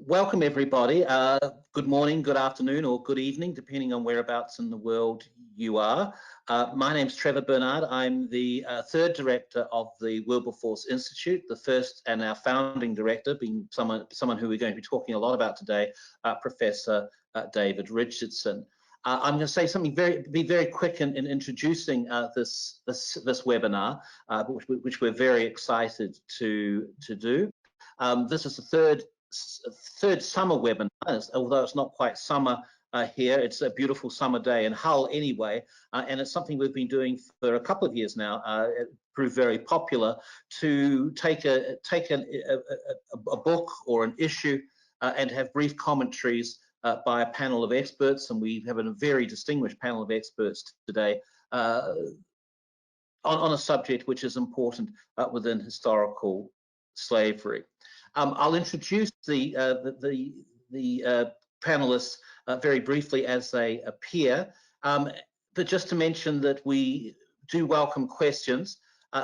Welcome everybody. Good morning, good afternoon, or good evening, depending on whereabouts in the world you are. My name's Trevor Burnard. I'm the third director of the Wilberforce Institute, the first and our founding director, being someone who we're going to be talking a lot about today, Professor David Richardson. I'm going to say something be very quick in introducing this webinar, which we're very excited to do. This is the third summer webinar, although it's not quite summer here. It's a beautiful summer day in Hull anyway, and it's something we've been doing for a couple of years now. It proved very popular to take a book or an issue and have brief commentaries by a panel of experts, and we have a very distinguished panel of experts today on a subject which is important within historical slavery. I'll introduce the panelists very briefly as they appear, but just to mention that we do welcome questions.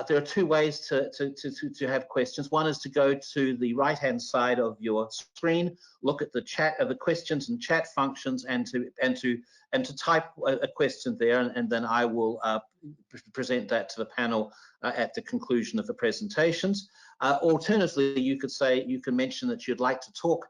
There are two ways to have questions. One is to go to the right-hand side of your screen, look at the chat of the questions and chat functions, and to type a question there, and then I will present that to the panel at the conclusion of the presentations. Alternatively, you can mention that you'd like to talk,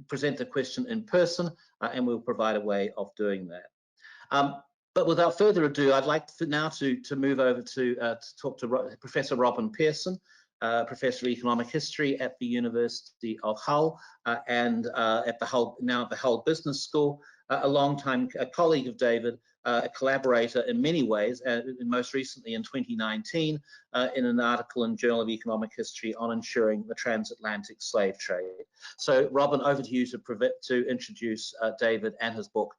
present the question in person, and we'll provide a way of doing that. But without further ado, I'd like now to move over to talk to Professor Robin Pearson, Professor of Economic History at the University of Hull, and at the Hull Business School, a long-time colleague of David, a collaborator in many ways, and most recently in 2019 in an article in Journal of Economic History on ensuring the transatlantic slave trade. So Robin, over to you to introduce David and his book,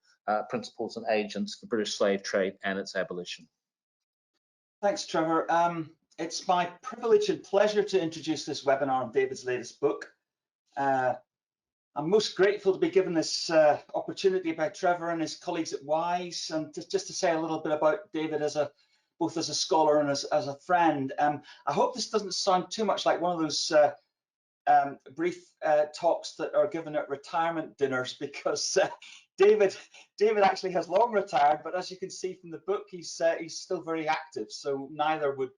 Principles and Agents, the British Slave Trade and its Abolition. Thanks, Trevor. It's my privilege and pleasure to introduce this webinar on David's latest book. I'm most grateful to be given this opportunity by Trevor and his colleagues at WISE, and just to say a little bit about David both as a scholar and as a friend. I hope this doesn't sound too much like one of those brief talks that are given at retirement dinners, because David actually has long retired, but as you can see from the book, he's still very active. So neither would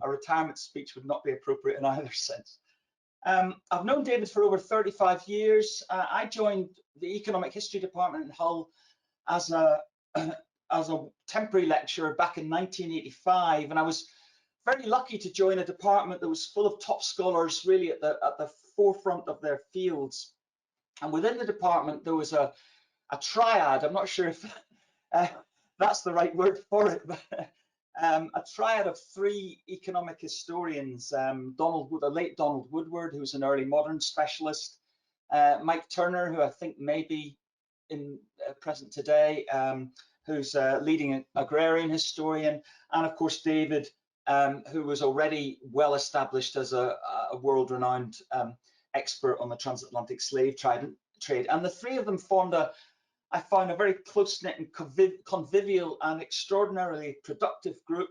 a retirement speech would not be appropriate in either sense. I've known David for over 35 years. I joined the Economic History Department in Hull as a temporary lecturer back in 1985, and I was very lucky to join a department that was full of top scholars, really at the forefront of their fields. And within the department, there was a triad. I'm not sure if that's the right word for it, but a triad of three economic historians: the late Donald Woodward, who was an early modern specialist; Mike Turner, who I think may be present today, who's a leading agrarian historian; and of course David, who was already well established as a world-renowned expert on the transatlantic slave trade. And the three of them formed I found a very close-knit and convivial and extraordinarily productive group,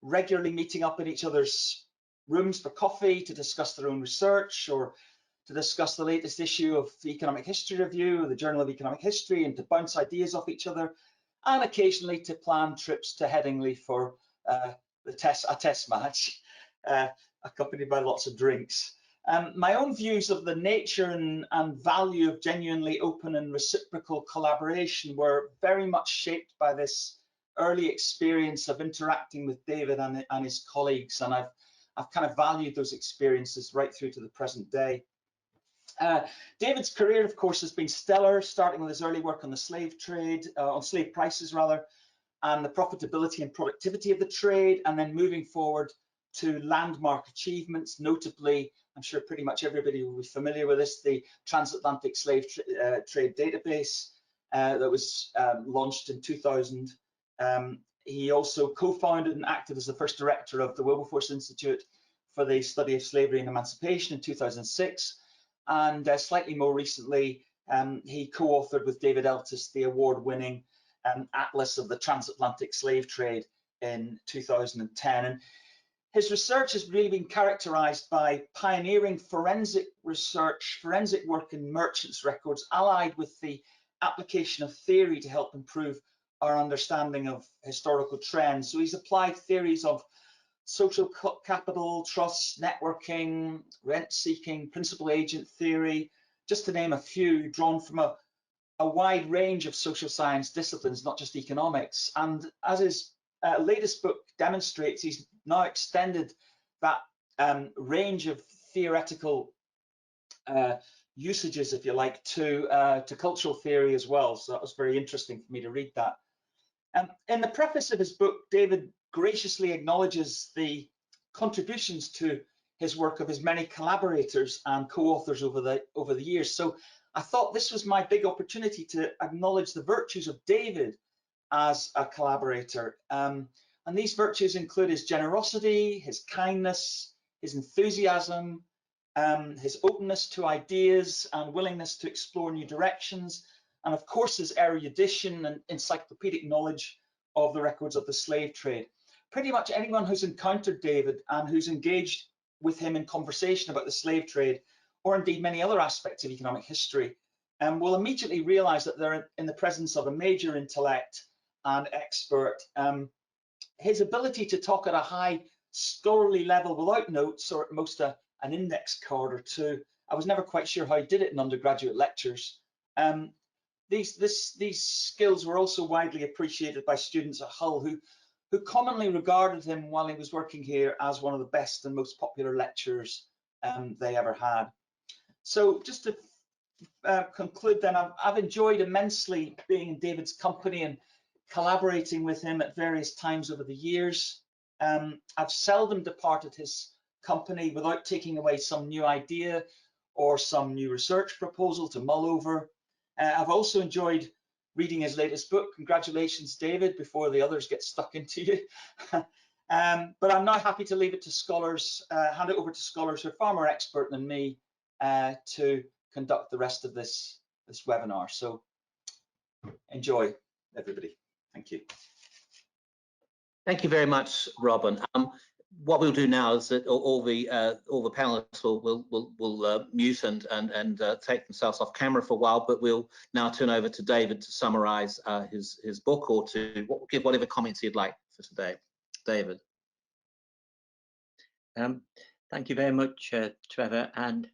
regularly meeting up in each other's rooms for coffee to discuss their own research, or to discuss the latest issue of the Economic History Review or the Journal of Economic History, and to bounce ideas off each other, and occasionally to plan trips to Headingley for a test match, accompanied by lots of drinks. My own views of the nature and value of genuinely open and reciprocal collaboration were very much shaped by this early experience of interacting with David and his colleagues, and I've kind of valued those experiences right through to the present day. David's career, of course, has been stellar, starting with his early work on the slave trade, on slave prices rather, and the profitability and productivity of the trade, and then moving forward to landmark achievements, notably, I'm sure pretty much everybody will be familiar with this, the transatlantic slave trade database that was launched in 2000. He also co-founded and acted as the first director of the Wilberforce Institute for the Study of Slavery and Emancipation in 2006. And slightly more recently, he co-authored with David Eltis the award-winning Atlas of the Transatlantic Slave Trade in 2010. And His research has really been characterized by pioneering forensic research, forensic work in merchants' records, allied with the application of theory to help improve our understanding of historical trends. So he's applied theories of social capital, trust, networking, rent-seeking, principal agent theory, just to name a few, drawn from a wide range of social science disciplines, not just economics. And as his latest book demonstrates, he's now extended that range of theoretical usages, if you like, to cultural theory as well. So that was very interesting for me to read that. In the preface of his book, David graciously acknowledges the contributions to his work of his many collaborators and co-authors over the years. So I thought this was my big opportunity to acknowledge the virtues of David as a collaborator. And these virtues include his generosity, his kindness, his enthusiasm, his openness to ideas and willingness to explore new directions, and of course his erudition and encyclopedic knowledge of the records of the slave trade. Pretty much anyone who's encountered David and who's engaged with him in conversation about the slave trade, or indeed many other aspects of economic history, will immediately realize that they're in the presence of a major intellect and expert. His ability to talk at a high scholarly level without notes, or at most an index card or two, I was never quite sure how he did it in undergraduate lectures. These skills were also widely appreciated by students at Hull, who commonly regarded him while he was working here as one of the best and most popular lecturers they ever had. So just to conclude then, I've enjoyed immensely being in David's company and collaborating with him at various times over the years. I've seldom departed his company without taking away some new idea or some new research proposal to mull over. I've also enjoyed reading his latest book. Congratulations, David, before the others get stuck into you. But I'm now happy to leave it to scholars, hand it over to scholars who are far more expert than me to conduct the rest of this webinar. So enjoy, everybody. Thank you. Thank you very much, Robin. What we'll do now is that all the panelists will mute and take themselves off camera for a while, but we'll now turn over to David to summarise his book, or to give whatever comments he'd like for today. David. Thank you very much, Trevor, and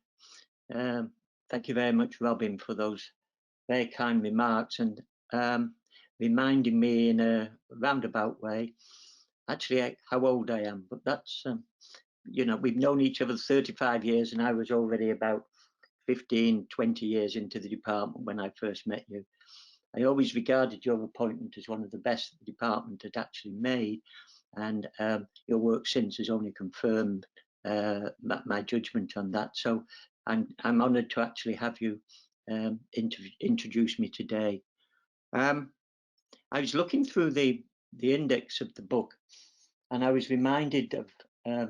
thank you very much, Robin, for those very kind remarks and reminding me in a roundabout way actually how old I am. But that's you know, we've known each other 35 years, and I was already about 15, 20 years into the department when I first met you. I always regarded your appointment as one of the best the department had actually made, and your work since has only confirmed my judgment on that. So I'm honoured to actually have you introduce me today. I was looking through the index of the book, and I was reminded of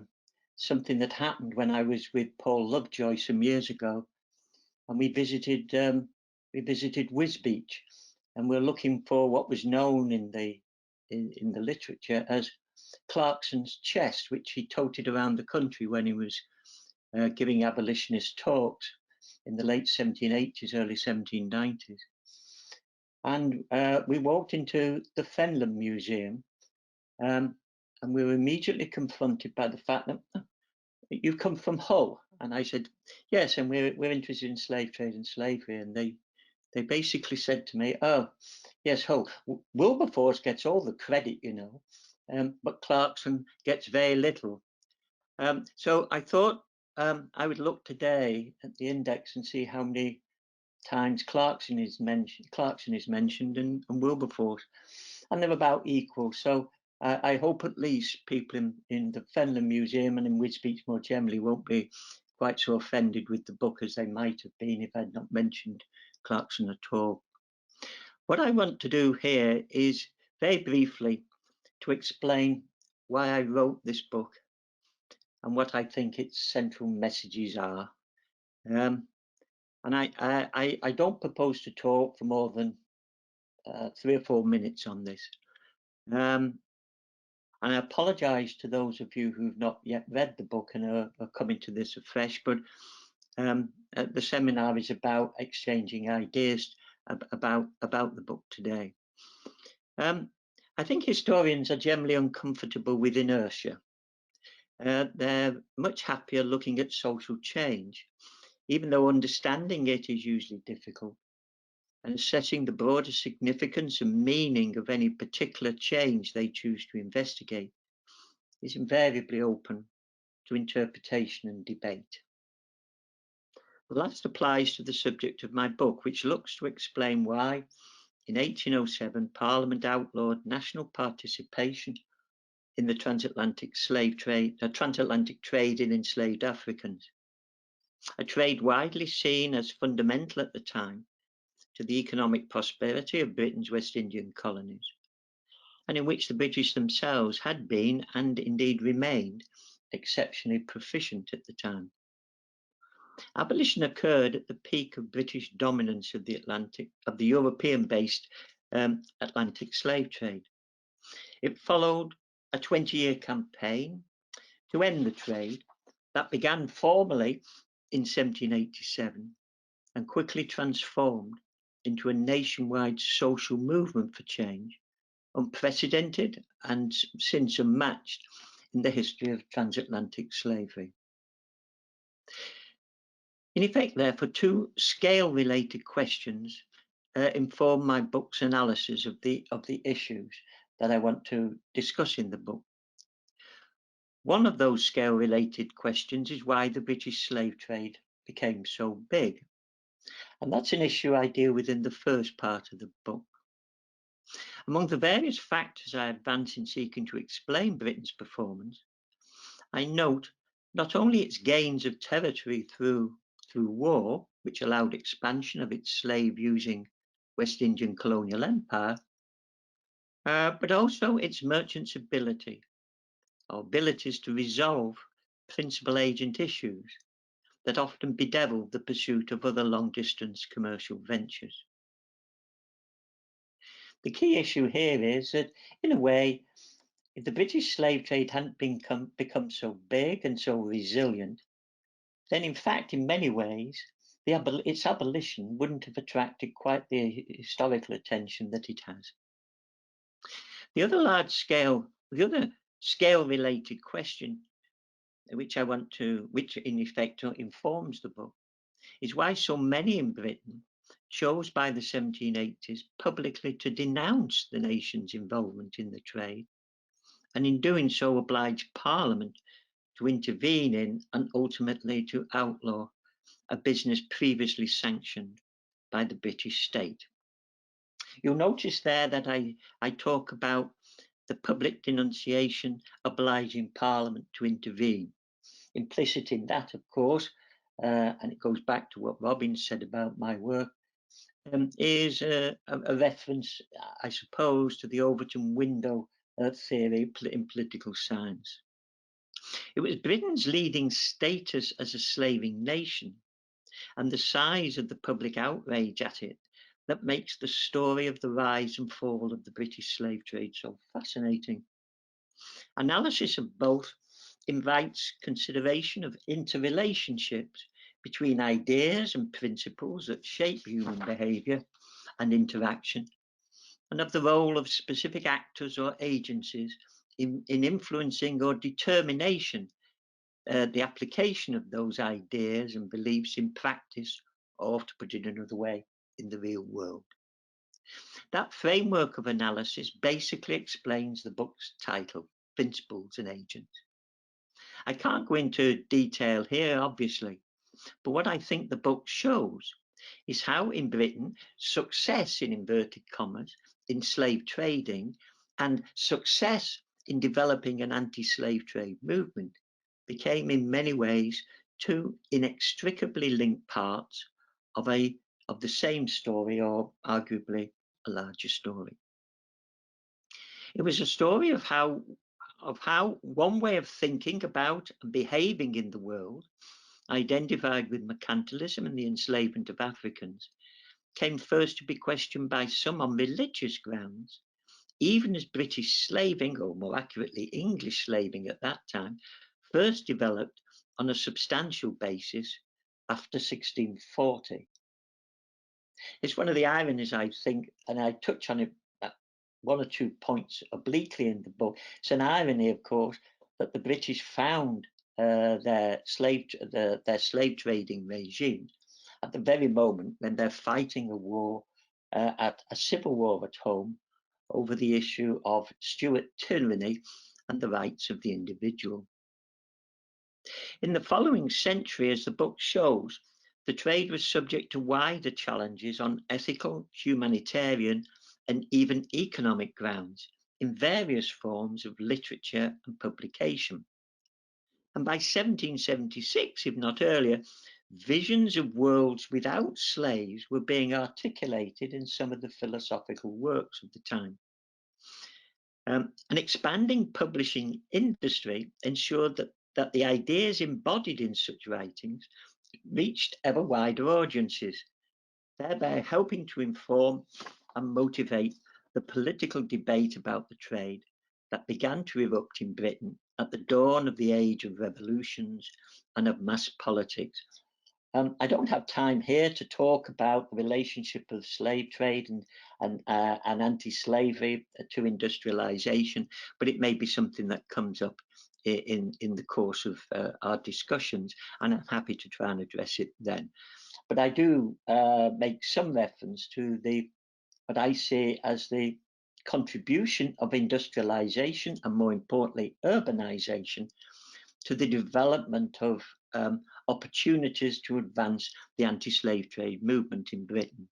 something that happened when I was with Paul Lovejoy some years ago, and we visited Wisbech, and we're looking for what was known in the literature as Clarkson's chest, which he toted around the country when he was giving abolitionist talks in the late 1780s, early 1790s. And we walked into the Fenland Museum, and we were immediately confronted by the fact that you come from Hull. And I said, yes, and we're interested in slave trade and slavery. And they basically said to me, oh, yes, Hull, Wilberforce gets all the credit, you know, but Clarkson gets very little. So I thought I would look today at the index and see how many times Clarkson is mentioned and Wilberforce, and they're about equal. So I hope at least people in the Fenland Museum and in Wisbech more generally won't be quite so offended with the book as they might have been if I'd not mentioned Clarkson at all. What I want to do here is very briefly to explain why I wrote this book and what I think its central messages are. And I don't propose to talk for more than 3 or 4 minutes on this. And I apologise to those of you who've not yet read the book and are coming to this afresh, but the seminar is about exchanging ideas about the book today. I think historians are generally uncomfortable with inertia. They're much happier looking at social change, even though understanding it is usually difficult, and assessing the broader significance and meaning of any particular change they choose to investigate is invariably open to interpretation and debate. The last applies to the subject of my book, which looks to explain why, in 1807, Parliament outlawed national participation in the transatlantic trade in enslaved Africans, a trade widely seen as fundamental at the time to the economic prosperity of Britain's West Indian colonies, and in which the British themselves had been, and indeed remained, exceptionally proficient at the time. Abolition occurred at the peak of British dominance of the European-based Atlantic slave trade. It followed a 20-year campaign to end the trade that began formally in 1787 and quickly transformed into a nationwide social movement for change, unprecedented and since unmatched in the history of transatlantic slavery. In effect, therefore, two scale-related questions inform my book's analysis of the issues that I want to discuss in the book. One of those scale-related questions is why the British slave trade became so big. And that's an issue I deal with in the first part of the book. Among the various factors I advance in seeking to explain Britain's performance, I note not only its gains of territory through war, which allowed expansion of its slave-using West Indian colonial empire, but also its merchants' abilities to resolve principal agent issues that often bedeviled the pursuit of other long-distance commercial ventures. The key issue here is that, in a way, if the British slave trade hadn't become so big and so resilient, then in fact, in many ways, its abolition wouldn't have attracted quite the historical attention that it has. The other scale-related question, which in effect informs the book, is why so many in Britain chose by the 1780s publicly to denounce the nation's involvement in the trade, and in doing so obliged Parliament to intervene in and ultimately to outlaw a business previously sanctioned by the British state. You'll notice there that I talk about the public denunciation obliging Parliament to intervene. Implicit in that, of course, and it goes back to what Robin said about my work, is a reference, I suppose, to the Overton window theory in political science. It was Britain's leading status as a slaving nation and the size of the public outrage at it that makes the story of the rise and fall of the British slave trade so fascinating. Analysis of both invites consideration of interrelationships between ideas and principles that shape human behaviour and interaction, and of the role of specific actors or agencies in influencing or determination the application of those ideas and beliefs in practice, or to put it another way, in the real world. That framework of analysis basically explains the book's title, Principles and Agents. I can't go into detail here, obviously, but what I think the book shows is how in Britain, success in inverted commas in slave trading and success in developing an anti-slave trade movement became in many ways two inextricably linked parts of the same story, or arguably a larger story. It was a story of how one way of thinking about and behaving in the world, identified with mercantilism and the enslavement of Africans, came first to be questioned by some on religious grounds even as British slaving, or more accurately English slaving at that time, first developed on a substantial basis after 1640. It's one of the ironies, I think, and I touch on it at one or two points obliquely in the book. It's an irony, of course, that the British found their slave trading regime at the very moment when they're fighting a war, a civil war at home, over the issue of Stuart tyranny and the rights of the individual. In the following century, as the book shows, the trade was subject to wider challenges on ethical, humanitarian, and even economic grounds in various forms of literature and publication. And by 1776, if not earlier, visions of worlds without slaves were being articulated in some of the philosophical works of the time. An expanding publishing industry ensured that the ideas embodied in such writings reached ever wider audiences, thereby helping to inform and motivate the political debate about the trade that began to erupt in Britain at the dawn of the age of revolutions and of mass politics. I don't have time here to talk about the relationship of slave trade and anti-slavery to industrialization, but it may be something that comes up in the course of our discussions, and I'm happy to try and address it then. But I do make some reference to what I see as the contribution of industrialization and, more importantly, urbanization to the development of opportunities to advance the anti-slave trade movement in Britain.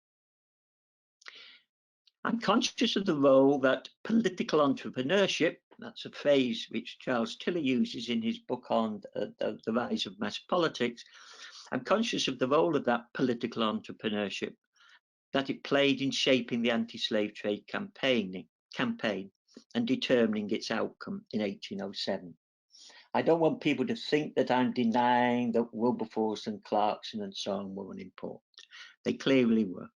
I'm conscious of the role that political entrepreneurship, that's a phrase which Charles Tiller uses in his book on the rise of mass politics, I'm conscious of the role of that political entrepreneurship that it played in shaping the anti-slave trade campaign and determining its outcome in 1807. I don't want people to think that I'm denying that Wilberforce and Clarkson and so on were unimportant. They clearly were.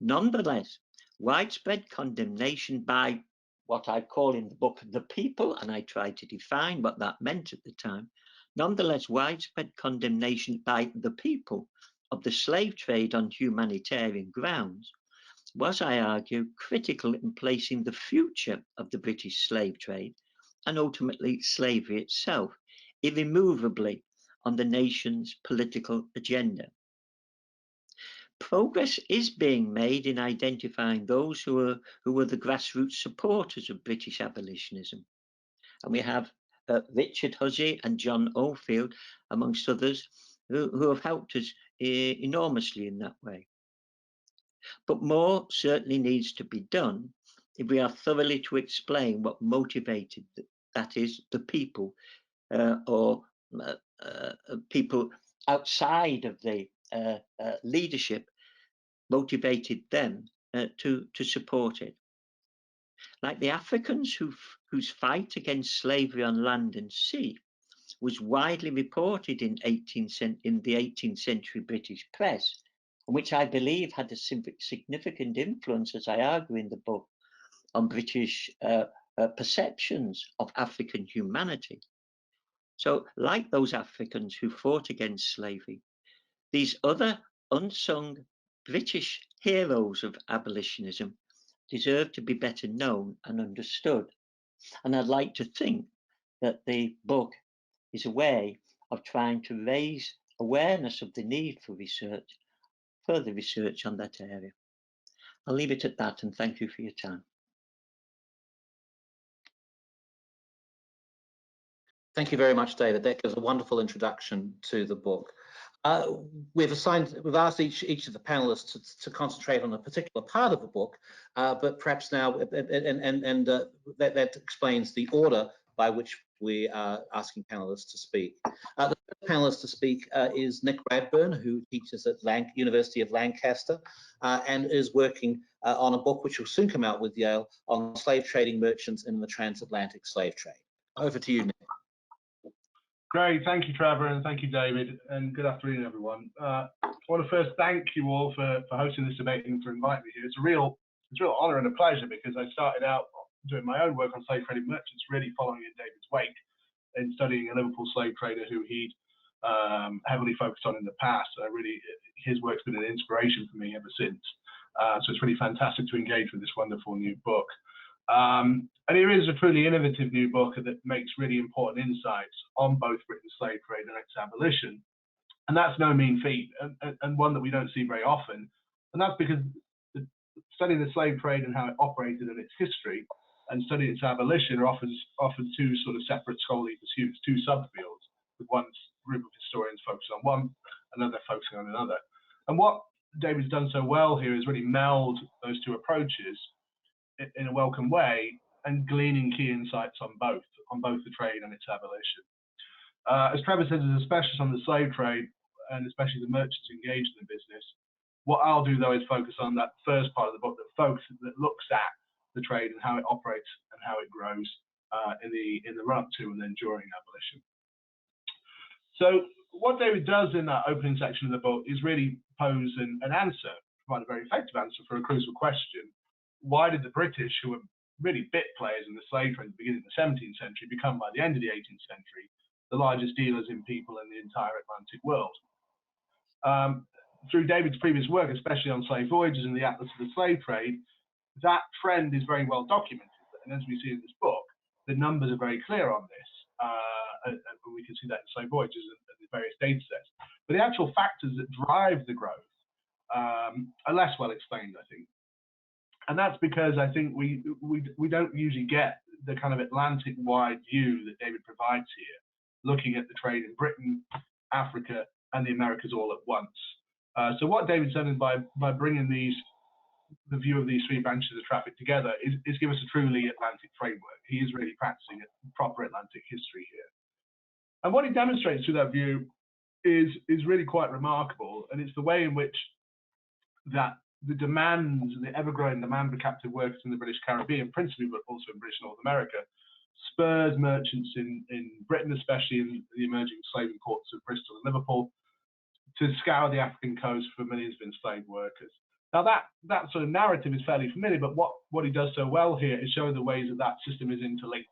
Nonetheless, widespread condemnation by what I call in the book the people, and I tried to define what that meant at the time, nonetheless, widespread condemnation by the people of the slave trade on humanitarian grounds was, I argue, critical in placing the future of the British slave trade and ultimately slavery itself irremovably on the nation's political agenda. Progress is being made in identifying those who were the grassroots supporters of British abolitionism. And we have Richard Huzzey and John Oldfield, amongst others, who have helped us enormously in that way. But more certainly needs to be done if we are thoroughly to explain what motivated, that is, the people or people outside of the leadership, motivated them to support it. Like the Africans whose fight against slavery on land and sea was widely reported in the 18th century British press, and which I believe had a significant influence, as I argue in the book, on British perceptions of African humanity. So, like those Africans who fought against slavery, these other unsung British heroes of abolitionism deserve to be better known and understood. And I'd like to think that the book is a way of trying to raise awareness of the need for research, further research on that area. I'll leave it at that, and thank you for your time. Thank you very much, David. That gives a wonderful introduction to the book. We've asked each of the panelists to concentrate on a particular part of the book, but perhaps now, that explains the order by which we are asking panelists to speak. The first panelist to speak is Nick Radburn, who teaches at University of Lancaster and is working on a book which will soon come out with Yale on slave trading merchants in the transatlantic slave trade. Over to you, Nick. Great, thank you, Trevor, and thank you, David, and good afternoon, everyone. I want to first thank you all for hosting this debate and for inviting me here. It's a real honour and a pleasure, because I started out doing my own work on slave trading merchants, really following in David's wake in studying a Liverpool slave trader who he'd heavily focused on in the past. His work's been an inspiration for me ever since. So it's really fantastic to engage with this wonderful new book. And here is a truly innovative new book that makes really important insights on both Britain's slave trade and its abolition. And that's no mean feat, and one that we don't see very often. And that's because studying the slave trade and how it operated and its history, and studying its abolition are often two sort of separate scholarly pursuits, two subfields, with one group of historians focusing on one, another focusing on another. And what David's done so well here is really meld those two approaches in a welcome way, and gleaning key insights on both the trade and its abolition. As Trevor says, as a specialist on the slave trade, and especially the merchants engaged in the business, what I'll do though is focus on that first part of the book that looks at the trade and how it operates and how it grows in the run up to and then during abolition. So what David does in that opening section of the book is really pose an answer, provide a very effective answer for a crucial question. Why did the British, who were really bit players in the slave trade at the beginning of the 17th century, become by the end of the 18th century the largest dealers in people in the entire Atlantic world? Through David's previous work, especially on slave voyages and the Atlas of the Slave Trade, that trend is very well documented. And as we see in this book, the numbers are very clear on this. And we can see that in slave voyages and the various data sets. But the actual factors that drive the growth are less well explained, I think. And that's because I think we don't usually get the kind of Atlantic-wide view that David provides here, looking at the trade in Britain, Africa, and the Americas all at once. So what David's done is by bringing the view of these three branches of traffic together is give us a truly Atlantic framework. He is really practicing a proper Atlantic history here. And what he demonstrates through that view is really quite remarkable, and it's the way in which that the demands and the ever-growing demand for captive workers in the British Caribbean, principally, but also in British North America, spurs merchants in Britain, especially in the emerging slaving ports of Bristol and Liverpool, to scour the African coast for millions of enslaved workers. Now that sort of narrative is fairly familiar, but what he does so well here is show the ways that system is interlinked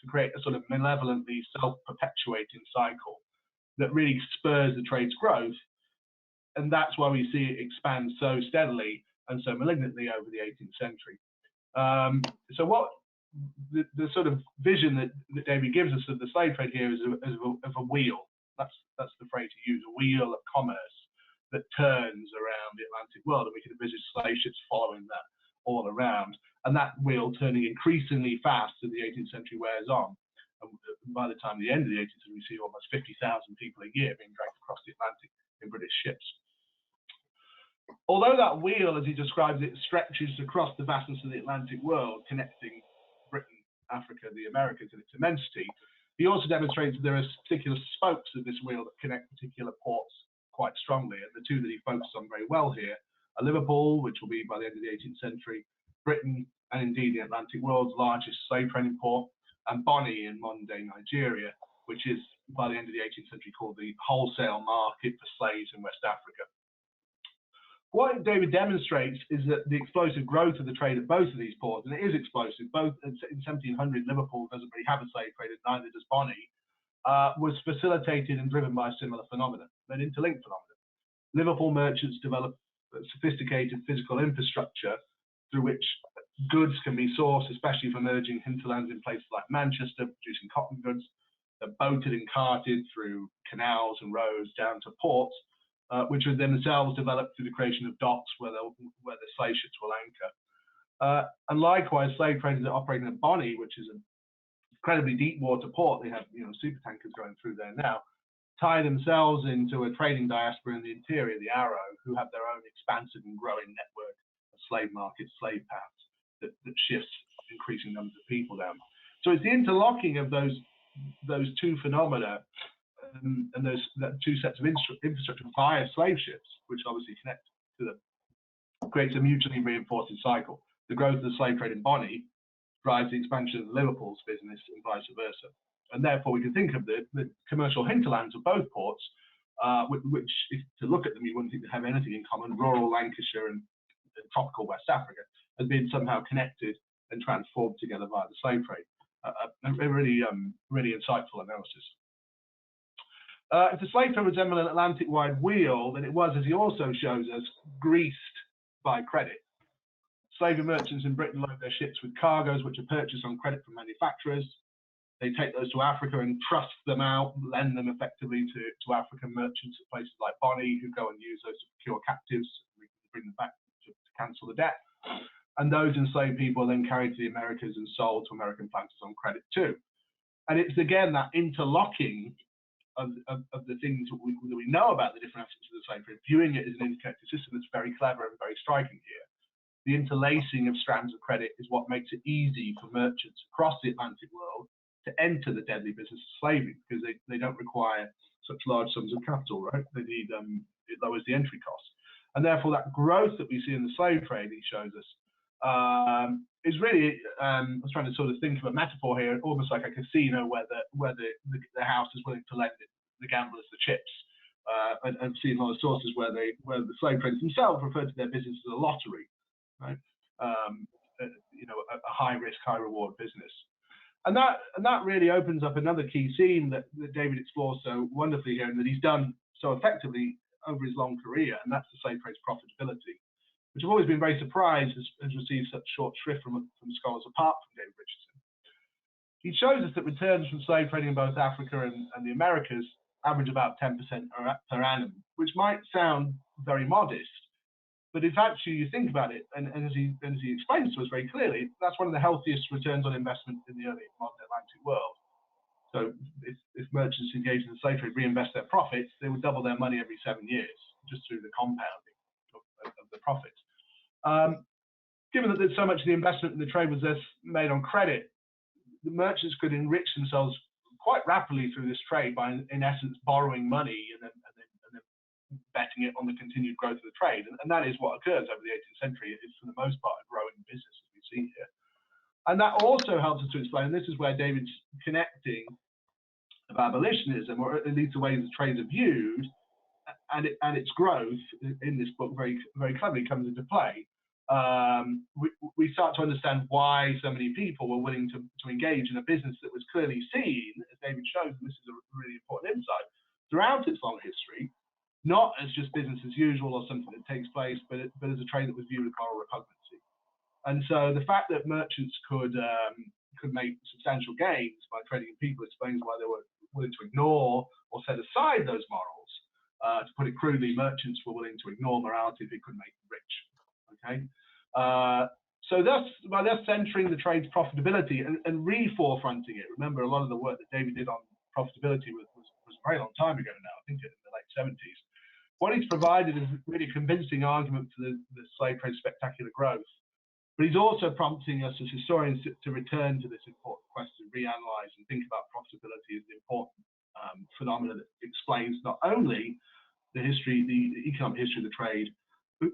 to create a sort of malevolently self-perpetuating cycle that really spurs the trade's growth. And that's why we see it expand so steadily and so malignantly over the 18th century. So what the sort of vision that David gives us of the slave trade here is of a wheel. That's the phrase he used, a wheel of commerce that turns around the Atlantic world, and we can envisage slave ships following that all around, and that wheel turning increasingly fast as the 18th century wears on. And by the time the end of the 18th century, we see almost 50,000 people a year being dragged across the Atlantic in British ships. Although that wheel, as he describes it, stretches across the vastness of the Atlantic world, connecting Britain, Africa, the Americas in its immensity, he also demonstrates that there are particular spokes of this wheel that connect particular ports quite strongly. And the two that he focuses on very well here are Liverpool, which will be by the end of the 18th century, Britain, and indeed the Atlantic world's largest slave trading port, and Bonny in modern-day Nigeria, which is by the end of the 18th century called the wholesale market for slaves in West Africa. What David demonstrates is that the explosive growth of the trade at both of these ports, and it is explosive, both in 1700 Liverpool doesn't really have a slave trade, and neither does Bonny, was facilitated and driven by a similar phenomenon, an interlinked phenomenon. Liverpool merchants developed a sophisticated physical infrastructure through which goods can be sourced, especially from emerging hinterlands in places like Manchester, producing cotton goods. They're boated and carted through canals and roads down to ports, which would themselves develop through the creation of docks where the slave ships will anchor. And likewise, slave traders that operating at Bonny, which is an incredibly deep water port, they have super tankers going through there now, tie themselves into a trading diaspora in the interior, the Arrow, who have their own expansive and growing network of slave markets, slave paths that shifts increasing numbers of people down. So it's the interlocking of those two phenomena and that two sets of infrastructure via slave ships, which obviously connect to them, creates a mutually reinforcing cycle. The growth of the slave trade in Bonny drives the expansion of Liverpool's business and vice versa. And therefore, we can think of the commercial hinterlands of both ports, which, if to look at them, you wouldn't think they have anything in common. Rural Lancashire and tropical West Africa has been somehow connected and transformed together via the slave trade. A really, really insightful analysis. If the slave trade resembled an Atlantic-wide wheel, then it was, as he also shows us, greased by credit. Slaver merchants in Britain load their ships with cargoes which are purchased on credit from manufacturers. They take those to Africa and trust them out, lend them effectively to African merchants at places like Bonny, who go and use those to procure captives, we can bring them back to cancel the debt. And those enslaved people are then carried to the Americas and sold to American planters on credit too. And it's again that interlocking of the things that we know about the different aspects of the slave trade, viewing it as an interconnected system that's very clever and very striking here. The interlacing of strands of credit is what makes it easy for merchants across the Atlantic world to enter the deadly business of slavery, because they don't require such large sums of capital, right? They need, it lowers the entry cost. And therefore that growth that we see in the slave trade, he shows us, is really, I was trying to sort of think of a metaphor here, almost like a casino where the house is willing to lend the gamblers the chips. And see a lot of sources where the slave traders themselves refer to their business as a lottery, right? You know, a high risk, high reward business. And that really opens up another key theme that David explores so wonderfully here, and that he's done so effectively over his long career, and that's the slave trade's profitability, which I've always been very surprised has received such short shrift from scholars apart from David Richardson. He shows us that returns from slave trading in both Africa and the Americas average about 10% per annum, which might sound very modest, but if actually you think about it, and as he explains to us very clearly, that's one of the healthiest returns on investment in the early modern Atlantic world. So if merchants engaged in the slave trade reinvest their profits, they would double their money every 7 years, just through the compounding of the profits. Given that there's so much of the investment in the trade was thus made on credit, the merchants could enrich themselves quite rapidly through this trade by, in essence, borrowing money and then betting it on the continued growth of the trade. And that is what occurs over the 18th century. It's for the most part a growing business, as we see here. And that also helps us to explain, and this is where David's connecting of abolitionism, or at least the way the trades are viewed, and its growth in this book very, very cleverly comes into play. We start to understand why so many people were willing to engage in a business that was clearly seen, as David shows, and this is a really important insight, throughout its long history, not as just business as usual or something that takes place, but as a trade that was viewed with moral repugnancy. And so the fact that merchants could make substantial gains by trading in people explains why they were willing to ignore or set aside those morals. To put it crudely, merchants were willing to ignore morality if it could make them rich. Okay, so by thus centering the trade's profitability and re-forefronting it. Remember, a lot of the work that David did on profitability was a very long time ago now. I think in the late 70s. What he's provided is really a convincing argument for the slave trade's spectacular growth. But he's also prompting us as historians to return to this important question, reanalyze and think about profitability as an important phenomenon that explains not only the economic history of the trade,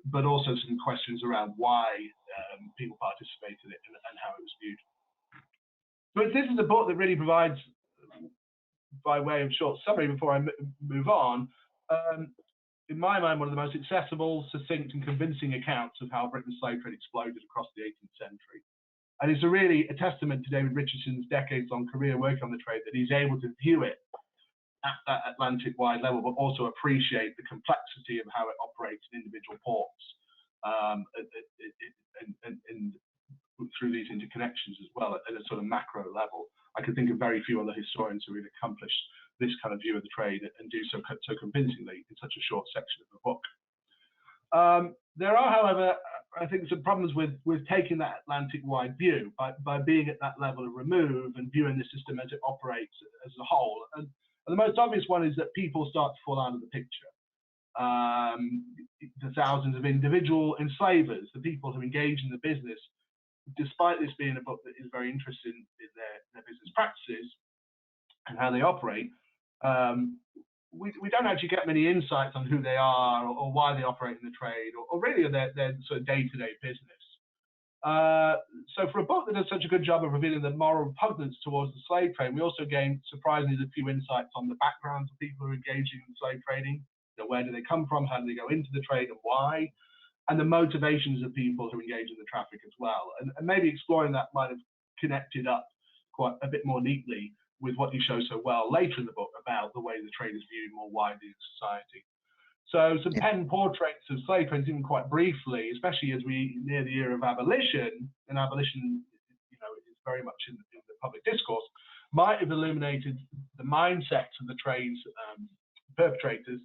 but also some questions around why people participated in it and how it was viewed. But this is a book that really provides, by way of short summary before I move on, in my mind, one of the most accessible, succinct and convincing accounts of how Britain's slave trade exploded across the 18th century. And it's really a testament to David Richardson's decades-long career working on the trade that he's able to view it at that Atlantic-wide level, but also appreciate the complexity of how it operates in individual ports and through these interconnections as well at a sort of macro level. I can think of very few other historians who really accomplished this kind of view of the trade and do so convincingly in such a short section of the book. There are, however, I think some problems with taking that Atlantic-wide view by being at that level of remove and viewing the system as it operates as a whole. And the most obvious one is that people start to fall out of the picture. The thousands of individual enslavers, the people who engage in the business, despite this being a book that is very interested in their business practices and how they operate, we don't actually get many insights on who they are or why they operate in the trade or really their sort of day-to-day business. So for a book that does such a good job of revealing the moral repugnance towards the slave trade, we also gain surprisingly a few insights on the backgrounds of people who are engaging in slave trading. You know, where do they come from? How do they go into the trade and why? and the motivations of people who engage in the traffic as well. And maybe exploring that might have connected up quite a bit more neatly with what you show so well later in the book about the way the trade is viewed more widely in society. So some pen portraits of slave trades, even quite briefly, especially as we near the era of abolition, and abolition, is very much in the public discourse, might have illuminated the mindsets of the trade's perpetrators,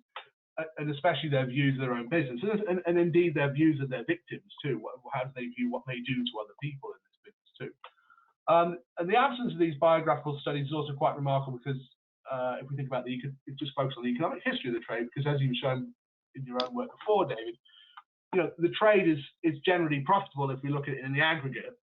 and especially their views of their own business, and indeed their views of their victims too. How do they view what they do to other people in this business too? And the absence of these biographical studies is also quite remarkable, because if we think about just focus on the economic history of the trade, because as you've shown in your own work before, David, the trade is generally profitable if we look at it in the aggregate,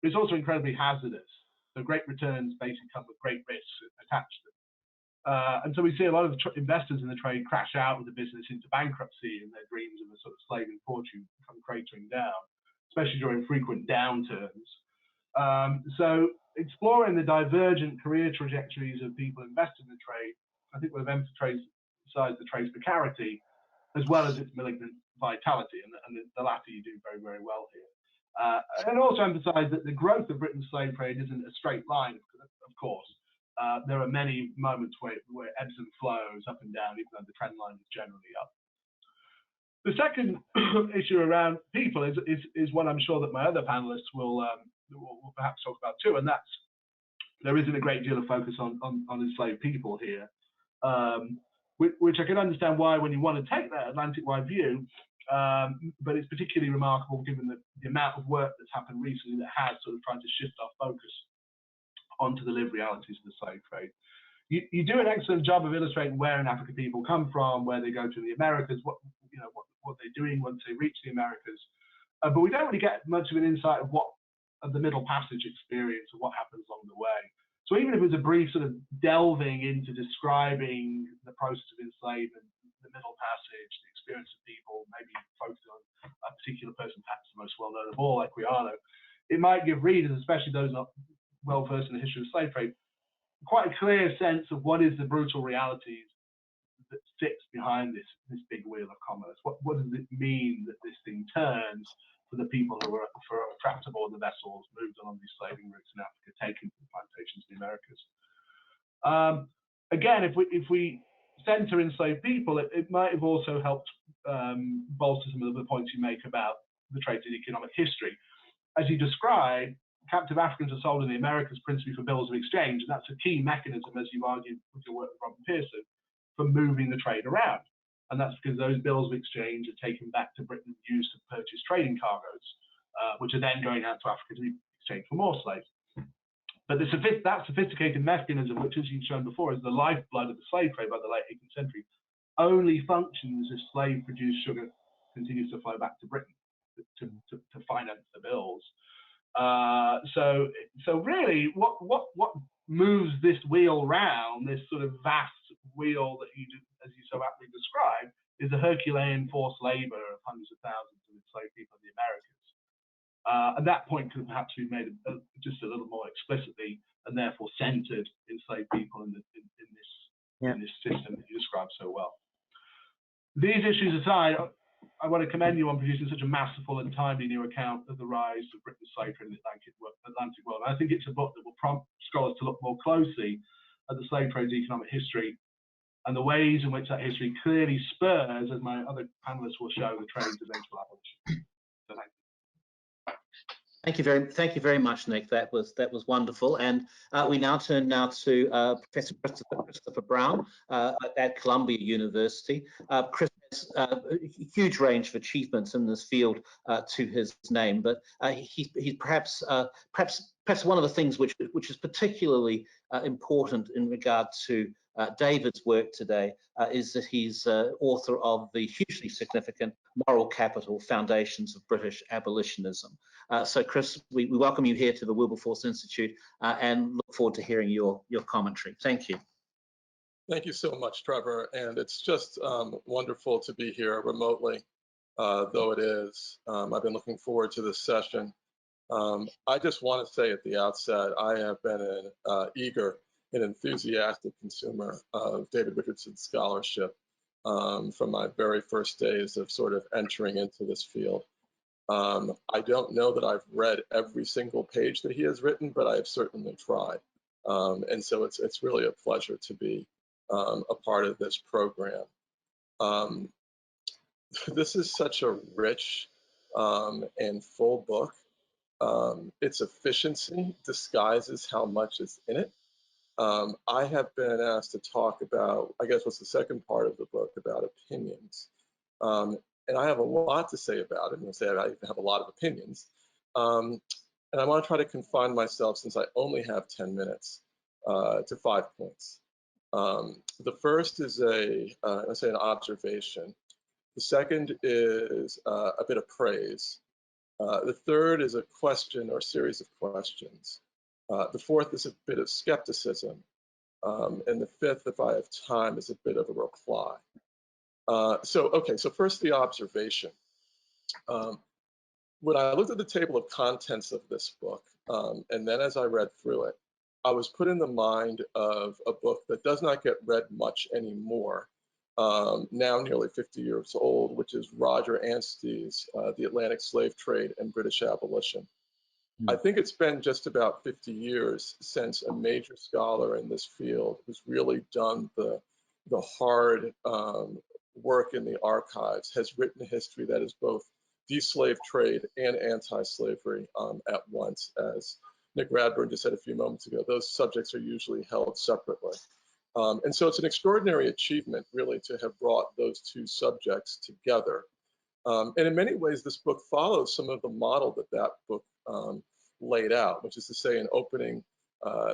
but it's also incredibly hazardous. So great returns basically come with great risks attached to them. And so we see a lot of investors in the trade crash out of the business into bankruptcy, and their dreams of a sort of slaving fortune come cratering down, especially during frequent downturns. So exploring the divergent career trajectories of people invested in the trade, I think would have emphasized the trade's precarity as well as its malignant vitality, and the latter you do very, very well here. And also emphasize that the growth of Britain's slave trade isn't a straight line, of course. There are many moments where it ebbs and flows up and down, even though the trend line is generally up. The second issue around people is one I'm sure that my other panelists will perhaps talk about too, and that's there isn't a great deal of focus on enslaved people here, which I can understand why when you want to take that Atlantic-wide view, but it's particularly remarkable given the amount of work that's happened recently that has sort of tried to shift our focus onto the lived realities of the slave trade. You do an excellent job of illustrating where in Africa people come from, where they go to the Americas, what they're doing once they reach the Americas, but we don't really get much of an insight of the Middle Passage experience of what happens along the way. So even if it was a brief sort of delving into describing the process of enslavement, the Middle Passage, the experience of people, maybe focusing on a particular person, perhaps the most well-known of all, Equiano, it might give readers, especially those not well-versed in the history of slave trade, quite a clear sense of what is the brutal realities that sits behind this big wheel of commerce. What does it mean that this thing turns for the people who are trapped aboard the vessels, moved along these slaving routes in Africa, taken to the plantations in the Americas? Again, if we center enslaved people, it might have also helped bolster some of the points you make about the trade's economic history. As you describe, captive Africans are sold in the Americas principally for bills of exchange, and that's a key mechanism, as you've argued with your work with Robert Pearson, for moving the trade around. And that's because those bills of exchange are taken back to Britain and used to purchase trading cargoes, which are then going out to Africa to be exchanged for more slaves. But that sophisticated mechanism, which, as you've shown before, is the lifeblood of the slave trade by the late 18th century, only functions if slave-produced sugar continues to flow back to Britain to finance the bills. So really, what moves this wheel round, this sort of vast wheel that as you so aptly described, is the Herculean forced labor of hundreds of thousands of enslaved people in the Americas. And that point could perhaps be made just a little more explicitly, and therefore centered enslaved people in this system that you described so well. These issues aside, I want to commend you on producing such a masterful and timely new account of the rise of Britain's slave trade in the Atlantic world. I think it's a book that will prompt scholars to look more closely at the slave trade's economic history and the ways in which that history clearly spurs, as my other panelists will show, the trade's eventual abolition. So thank you. Thank you very much, Nick. That was wonderful. And we now turn to Professor Christopher Brown at Columbia University. Chris has a huge range of achievements in this field to his name, but he's perhaps one of the things which is particularly important in regard to David's work today is that he's author of the hugely significant Moral Capital: Foundations of British Abolitionism. So Chris, we welcome you here to the Wilberforce Institute and look forward to hearing your commentary. Thank you. Thank you so much, Trevor. And it's just wonderful to be here remotely, though it is. I've been looking forward to this session. I just want to say at the outset, I have been an eager and enthusiastic consumer of David Richardson's scholarship from my very first days of sort of entering into this field. I don't know that I've read every single page that he has written, but I have certainly tried. And so it's really a pleasure to be a part of this program. This is such a rich and full book. Its efficiency disguises how much is in it. I have been asked to talk about, I guess what's the second part of the book, about opinions. And I have a lot to say about it. I'm going to say I have a lot of opinions. And I want to try to confine myself, since I only have 10 minutes, to 5 points. The first is let's say an observation. The second is a bit of praise. The third is a question or series of questions. The fourth is a bit of skepticism. And the fifth, if I have time, is a bit of a reply. So first the observation. When I looked at the table of contents of this book, and then as I read through it, I was put in the mind of a book that does not get read much anymore, now nearly 50 years old, which is Roger Anstey's The Atlantic Slave Trade and British Abolition. I think it's been just about 50 years since a major scholar in this field who's really done the hard work in the archives has written a history that is both de-slave trade and anti-slavery at once. As Nick Radburn just said a few moments ago, those subjects are usually held separately. And so it's an extraordinary achievement, really, to have brought those two subjects together. And in many ways, this book follows some of the model that book laid out, which is to say an opening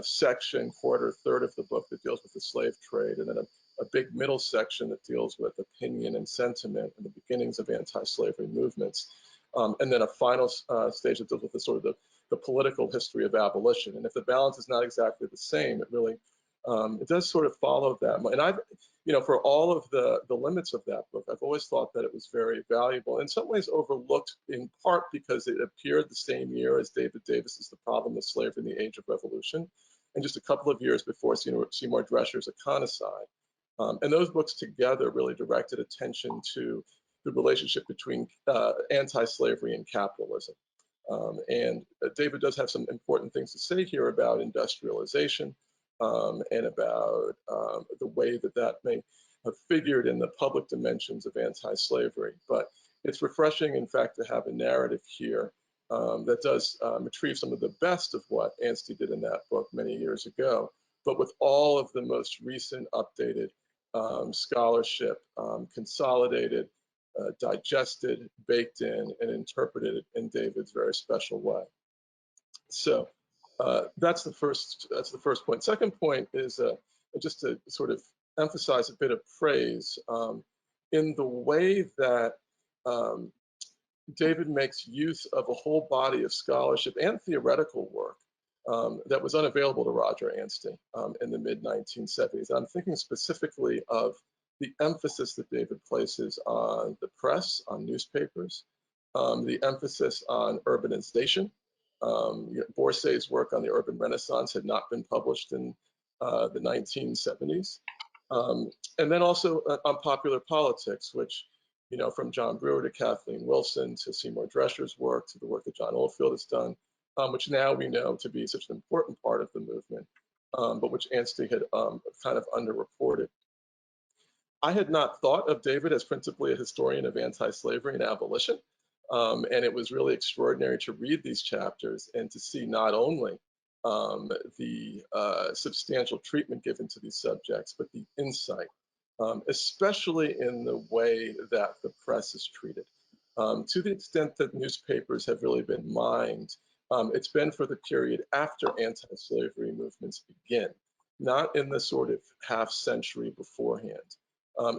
section, third of the book that deals with the slave trade, and then a big middle section that deals with opinion and sentiment and the beginnings of anti-slavery movements, and then a final stage that deals with the sort of the political history of abolition. And if the balance is not exactly the same, it really it does sort of follow that. And I've, for all of the limits of that book, I've always thought that it was very valuable. In some ways overlooked, in part because it appeared the same year as David Davis's The Problem of Slavery in the Age of Revolution, and just a couple of years before Seymour Drescher's Econicide. And those books together really directed attention to the relationship between anti-slavery and capitalism. And David does have some important things to say here about industrialization, and about the way that may have figured in the public dimensions of anti-slavery. But it's refreshing, in fact, to have a narrative here that does retrieve some of the best of what Anstey did in that book many years ago, but with all of the most recent updated scholarship consolidated, digested, baked in, and interpreted in David's very special way. So that's the first point. Second point is just to sort of emphasize a bit of praise in the way that David makes use of a whole body of scholarship and theoretical work that was unavailable to Roger Anstey in the mid-1970s. I'm thinking specifically of the emphasis that David places on the press, on newspapers, the emphasis on urbanization. Borsay's work on the urban renaissance had not been published in the 1970s. And then also on popular politics, which, from John Brewer to Kathleen Wilson to Seymour Drescher's work to the work that John Oldfield has done, which now we know to be such an important part of the movement, but which Anstey had kind of underreported. I had not thought of David as principally a historian of anti-slavery and abolition. And it was really extraordinary to read these chapters and to see not only the substantial treatment given to these subjects, but the insight, especially in the way that the press is treated. To the extent that newspapers have really been mined, it's been for the period after anti-slavery movements begin, not in the sort of half century beforehand.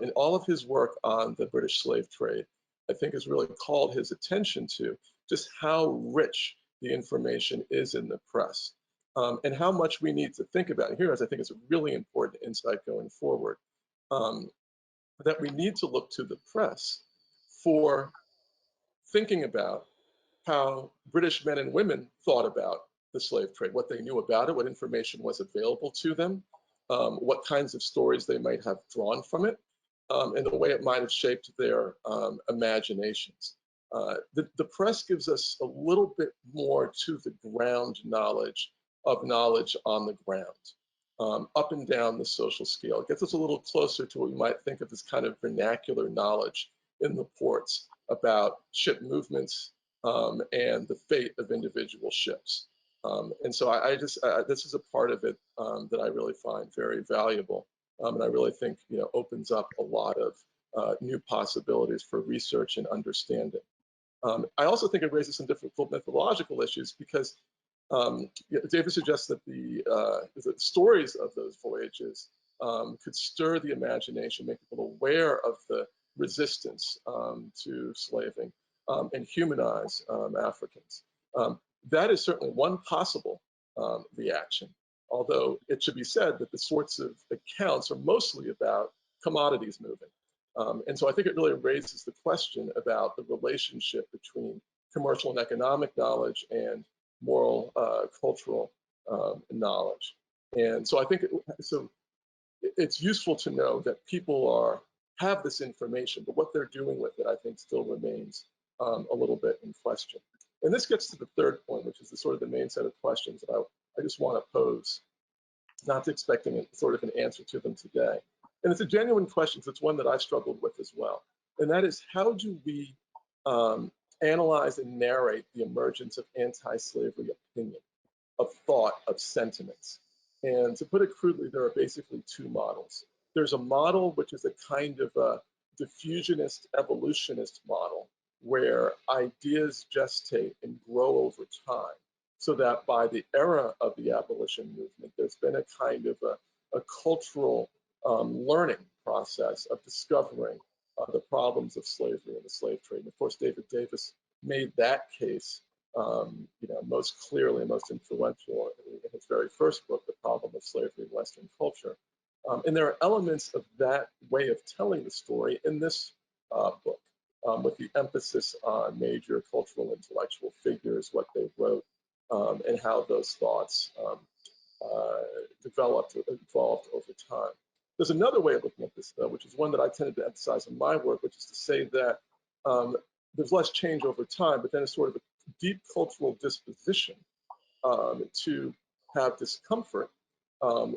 In all of his work on the British slave trade, I think has really called his attention to just how rich the information is in the press, and how much we need to think about. And here, as I think is a really important insight going forward, that we need to look to the press for thinking about how British men and women thought about the slave trade, what they knew about it, what information was available to them, what kinds of stories they might have drawn from it, and the way it might have shaped their imaginations. The press gives us a little bit more to the ground knowledge of knowledge on the ground, up and down the social scale. It gets us a little closer to what we might think of as kind of vernacular knowledge in the ports about ship movements and the fate of individual ships. And so this is a part of it that I really find very valuable. And I really think, opens up a lot of new possibilities for research and understanding. I also think it raises some difficult methodological issues because David suggests that the stories of those voyages could stir the imagination, make people aware of the resistance to slaving and humanize Africans. That is certainly one possible reaction, although it should be said that the sorts of accounts are mostly about commodities moving. And so I think it really raises the question about the relationship between commercial and economic knowledge and moral, cultural knowledge. And so I think it's useful to know that people have this information, but what they're doing with it, I think, still remains a little bit in question. And this gets to the third point, which is the main set of questions that I just want to pose, not expecting sort of an answer to them today. And it's a genuine question, because it's one that I've struggled with as well. And that is, how do we analyze and narrate the emergence of anti-slavery opinion, of thought, of sentiments? And to put it crudely, there are basically two models. There's a model which is a kind of a diffusionist, evolutionist model, where ideas gestate and grow over time, so that by the era of the abolition movement, there's been a kind of a cultural learning process of discovering the problems of slavery and the slave trade. And of course, David Davis made that case most clearly and most influential in his very first book, The Problem of Slavery in Western Culture. And there are elements of that way of telling the story in this book, with the emphasis on major cultural intellectual figures, what they wrote, and how those thoughts developed, evolved over time. There's another way of looking at this, though, which is one that I tended to emphasize in my work, which is to say that there's less change over time, but then a sort of a deep cultural disposition to have discomfort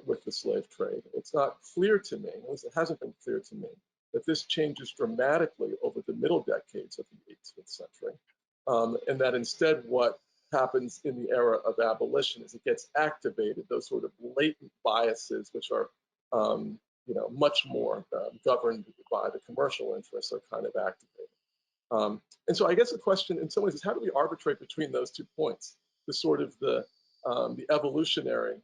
with the slave trade. It's not clear to me, at least it hasn't been clear to me, that this changes dramatically over the middle decades of the 18th century, and that instead what happens in the era of abolition is it gets activated, those sort of latent biases, which are much more governed by the commercial interests, are kind of activated. And so I guess the question in some ways is, how do we arbitrate between those 2 points, the sort of the evolutionary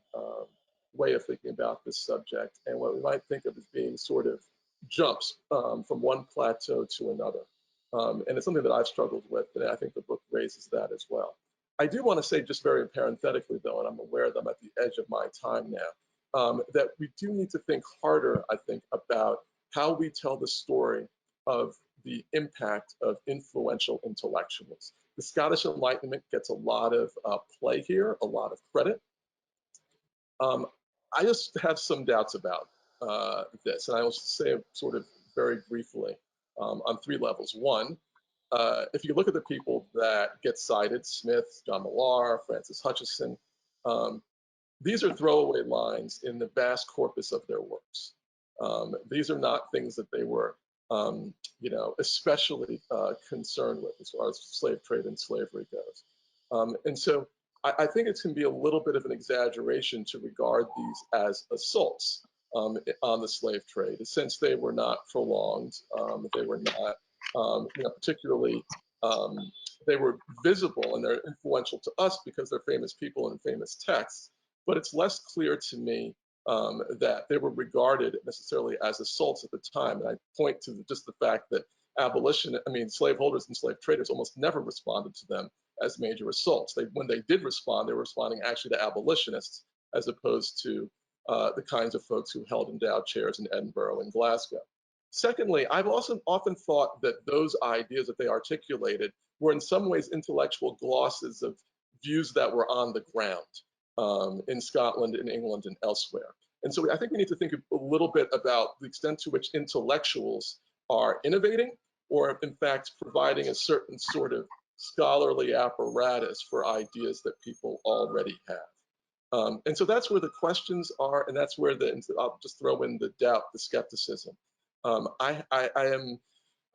way of thinking about this subject and what we might think of as being sort of jumps from one plateau to another. And it's something that I've struggled with, and I think the book raises that as well. I do want to say, just very parenthetically though, and I'm aware that I'm at the edge of my time now, that we do need to think harder, I think, about how we tell the story of the impact of influential intellectuals. The Scottish Enlightenment gets a lot of play here, a lot of credit. I just have some doubts about this, and I will say it sort of very briefly on 3 levels. One, if you look at the people that get cited, Smith, John Millar, Francis Hutcheson, these are throwaway lines in the vast corpus of their works. These are not things that they were, especially concerned with as far as slave trade and slavery goes. And so I think it can be a little bit of an exaggeration to regard these as assaults on the slave trade, since they were not prolonged. They were not particularly, they were visible and they're influential to us because they're famous people and famous texts, but it's less clear to me that they were regarded necessarily as assaults at the time. And I point to just the fact that slaveholders and slave traders almost never responded to them as major assaults. When they did respond, they were responding actually to abolitionists, as opposed to the kinds of folks who held endowed chairs in Edinburgh and Glasgow. Secondly, I've also often thought that those ideas that they articulated were in some ways intellectual glosses of views that were on the ground in Scotland, in England, and elsewhere. And so I think we need to think a little bit about the extent to which intellectuals are innovating, or in fact providing a certain sort of scholarly apparatus for ideas that people already have. And so that's where the questions are, and that's where I'll just throw in the doubt, the skepticism.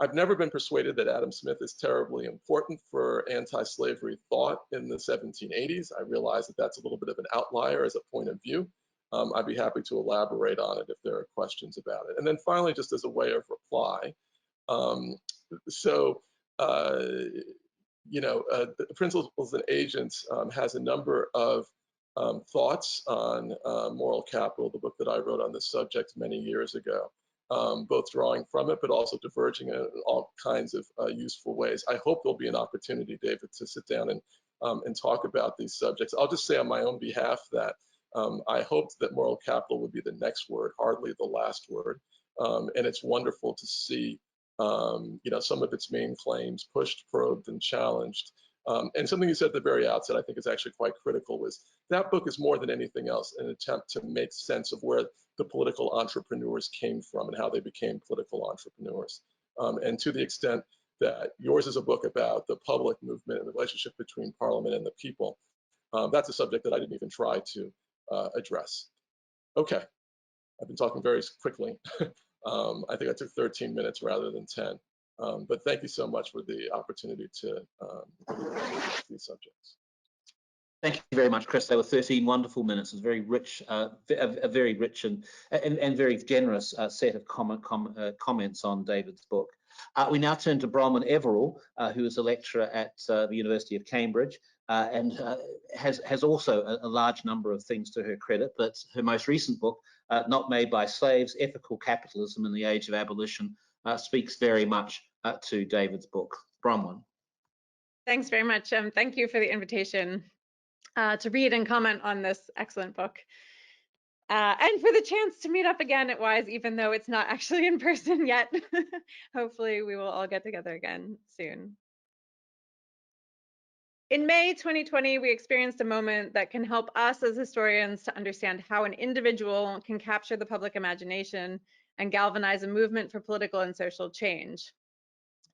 I've never been persuaded that Adam Smith is terribly important for anti-slavery thought in the 1780s. I realize that that's a little bit of an outlier as a point of view. I'd be happy to elaborate on it if there are questions about it. And then finally, just as a way of reply, the Principles and Agents has a number of thoughts on moral capital, the book that I wrote on this subject many years ago, both drawing from it, but also diverging in all kinds of useful ways. I hope there'll be an opportunity, David, to sit down and talk about these subjects. I'll just say on my own behalf that I hoped that moral capital would be the next word, hardly the last word. And it's wonderful to see some of its main claims pushed, probed, and challenged. And something you said at the very outset, I think is actually quite critical, was that book is more than anything else an attempt to make sense of where the political entrepreneurs came from and how they became political entrepreneurs. And to the extent that yours is a book about the public movement and the relationship between Parliament and the people, that's a subject that I didn't even try to address. Okay, I've been talking very quickly. I think I took 13 minutes rather than 10. But thank you so much for the opportunity to these subjects. Thank you very much, Chris. They were 13 wonderful minutes. It was very rich, a very rich and very generous set of comments on David's book. We now turn to Bronwell Everill, who is a lecturer at the University of Cambridge and has also a large number of things to her credit, but her most recent book, Not Made by Slaves, Ethical Capitalism in the Age of Abolition, speaks very much to David's book. Bronwell. Thanks very much. Thank you for the invitation to read and comment on this excellent book. And for the chance to meet up again at WISE, even though it's not actually in person yet. Hopefully we will all get together again soon. In May 2020, we experienced a moment that can help us as historians to understand how an individual can capture the public imagination and galvanize a movement for political and social change.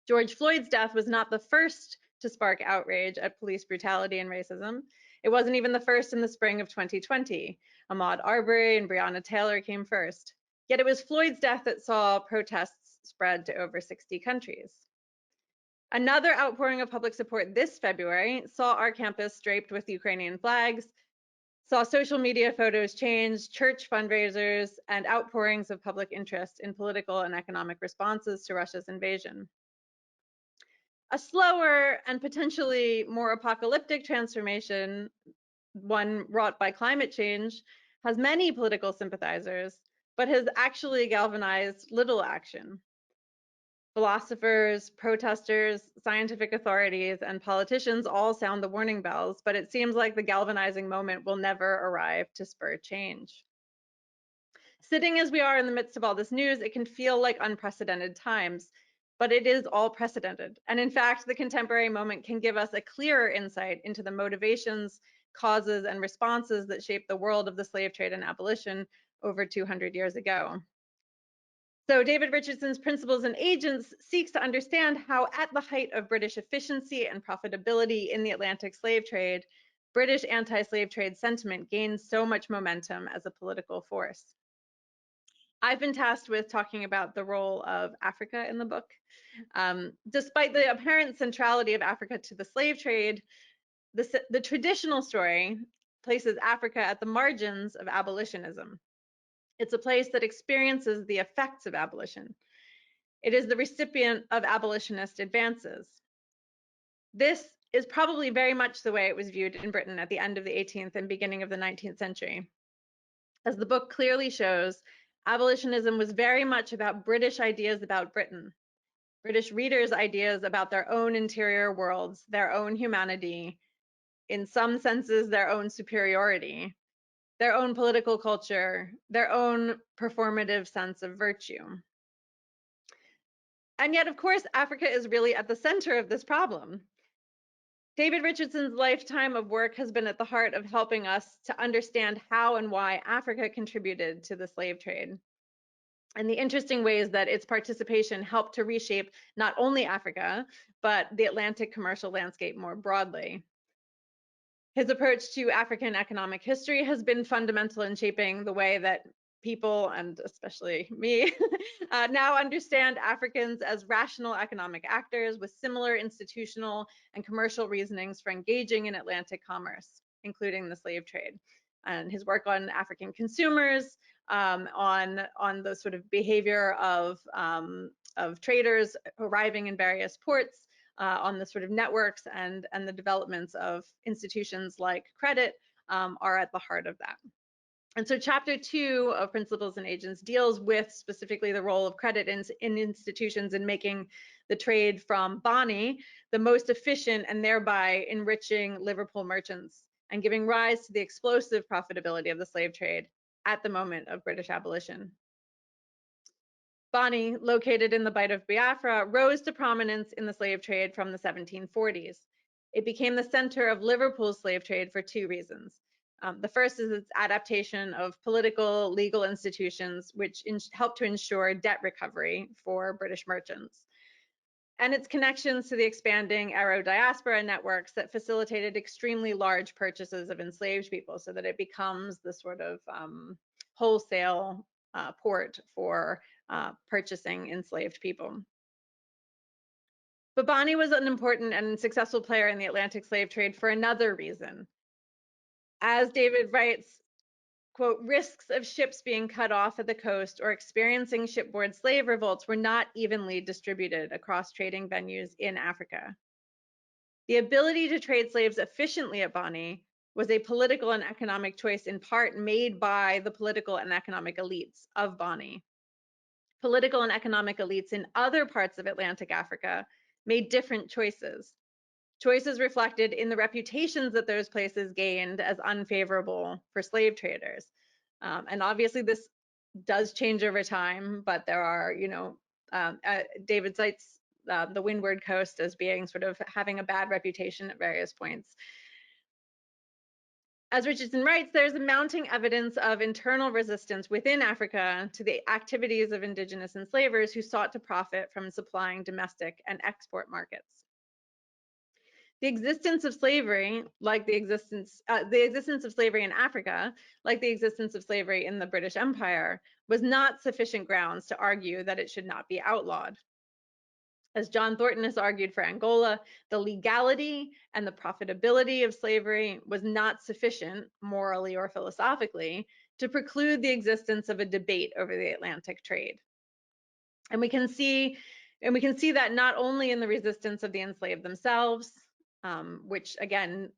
George Floyd's death was not the first to spark outrage at police brutality and racism. It wasn't even the first in the spring of 2020. Ahmaud Arbery and Breonna Taylor came first. Yet it was Floyd's death that saw protests spread to over 60 countries. Another outpouring of public support this February saw our campus draped with Ukrainian flags, saw social media photos change, church fundraisers, and outpourings of public interest in political and economic responses to Russia's invasion. A slower and potentially more apocalyptic transformation, one wrought by climate change, has many political sympathizers, but has actually galvanized little action. Philosophers, protesters, scientific authorities, and politicians all sound the warning bells, but it seems like the galvanizing moment will never arrive to spur change. Sitting as we are in the midst of all this news, it can feel like unprecedented times, but it is all precedented. And in fact, the contemporary moment can give us a clearer insight into the motivations, causes, and responses that shaped the world of the slave trade and abolition over 200 years ago. So David Richardson's Principles and Agents seeks to understand how, at the height of British efficiency and profitability in the Atlantic slave trade, British anti-slave trade sentiment gained so much momentum as a political force. I've been tasked with talking about the role of Africa in the book. Despite the apparent centrality of Africa to the slave trade, the traditional story places Africa at the margins of abolitionism. It's a place that experiences the effects of abolition. It is the recipient of abolitionist advances. This is probably very much the way it was viewed in Britain at the end of the 18th and beginning of the 19th century. As the book clearly shows, abolitionism was very much about British ideas about Britain, British readers' ideas about their own interior worlds, their own humanity, in some senses, their own superiority, their own political culture, their own performative sense of virtue. And yet, of course, Africa is really at the center of this problem. David Richardson's lifetime of work has been at the heart of helping us to understand how and why Africa contributed to the slave trade, and the interesting ways that its participation helped to reshape not only Africa, but the Atlantic commercial landscape more broadly. His approach to African economic history has been fundamental in shaping the way that people, and especially me, now understand Africans as rational economic actors with similar institutional and commercial reasonings for engaging in Atlantic commerce, including the slave trade. And his work on African consumers, on the sort of behavior of traders arriving in various ports, on the sort of networks and the developments of institutions like credit are at the heart of that. And so chapter 2 of Principles and Agents deals with specifically the role of credit in institutions in making the trade from Bonny the most efficient and thereby enriching Liverpool merchants and giving rise to the explosive profitability of the slave trade at the moment of British abolition. Bonny, located in the Bight of Biafra, rose to prominence in the slave trade from the 1740s. It became the center of Liverpool's slave trade for two reasons. The first is its adaptation of political, legal institutions, which helped to ensure debt recovery for British merchants, and its connections to the expanding Arrow diaspora networks that facilitated extremely large purchases of enslaved people, so that it becomes the sort of wholesale port for purchasing enslaved people. But Bonny was an important and successful player in the Atlantic slave trade for another reason. As David writes, quote, risks of ships being cut off at the coast or experiencing shipboard slave revolts were not evenly distributed across trading venues in Africa. The ability to trade slaves efficiently at Bonny was a political and economic choice in part made by the political and economic elites of Bonny. Political and economic elites in other parts of Atlantic Africa made different choices. Choices reflected in the reputations that those places gained as unfavorable for slave traders. And obviously this does change over time, but there are, David cites the Windward Coast as being sort of having a bad reputation at various points. As Richardson writes, there's a mounting evidence of internal resistance within Africa to the activities of indigenous enslavers who sought to profit from supplying domestic and export markets. The existence of slavery, like the existence of slavery in Africa, like the existence of slavery in the British Empire, was not sufficient grounds to argue that it should not be outlawed. As John Thornton has argued for Angola, the legality and the profitability of slavery was not sufficient, morally or philosophically, to preclude the existence of a debate over the Atlantic trade. And we can see that not only in the resistance of the enslaved themselves, which again,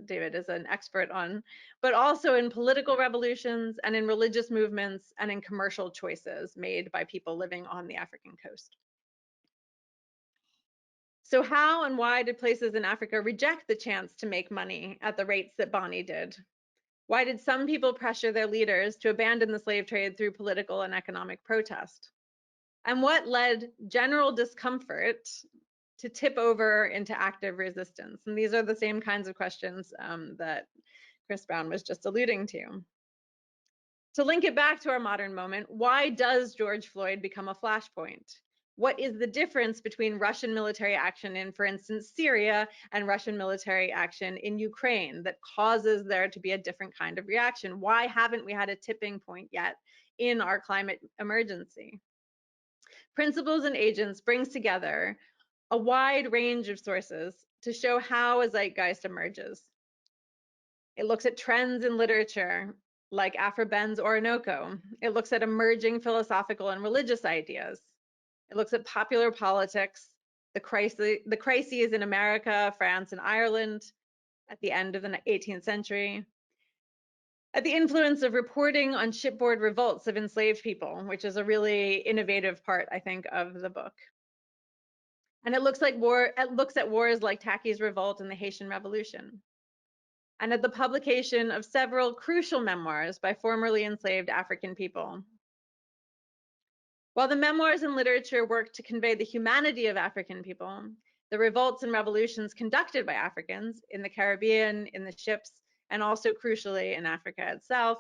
David is an expert on, but also in political revolutions and in religious movements and in commercial choices made by people living on the African coast. So how and why did places in Africa reject the chance to make money at the rates that Bonny did? Why did some people pressure their leaders to abandon the slave trade through political and economic protest? And what led general discomfort to tip over into active resistance? And these are the same kinds of questions that Chris Brown was just alluding to. To link it back to our modern moment, why does George Floyd become a flashpoint? What is the difference between Russian military action in, for instance, Syria and Russian military action in Ukraine that causes there to be a different kind of reaction? Why haven't we had a tipping point yet in our climate emergency? Principles and Agents brings together a wide range of sources to show how a zeitgeist emerges. It looks at trends in literature, like Afro-Ben's Orinoco. It looks at emerging philosophical and religious ideas. It looks at popular politics, the crises in America, France, and Ireland at the end of the 18th century, at the influence of reporting on shipboard revolts of enslaved people, which is a really innovative part, I think, of the book. And it looks at wars like Tacky's Revolt and the Haitian Revolution, and at the publication of several crucial memoirs by formerly enslaved African people. While the memoirs and literature work to convey the humanity of African people, The revolts and revolutions conducted by Africans in the Caribbean, in the ships, and also crucially in Africa itself,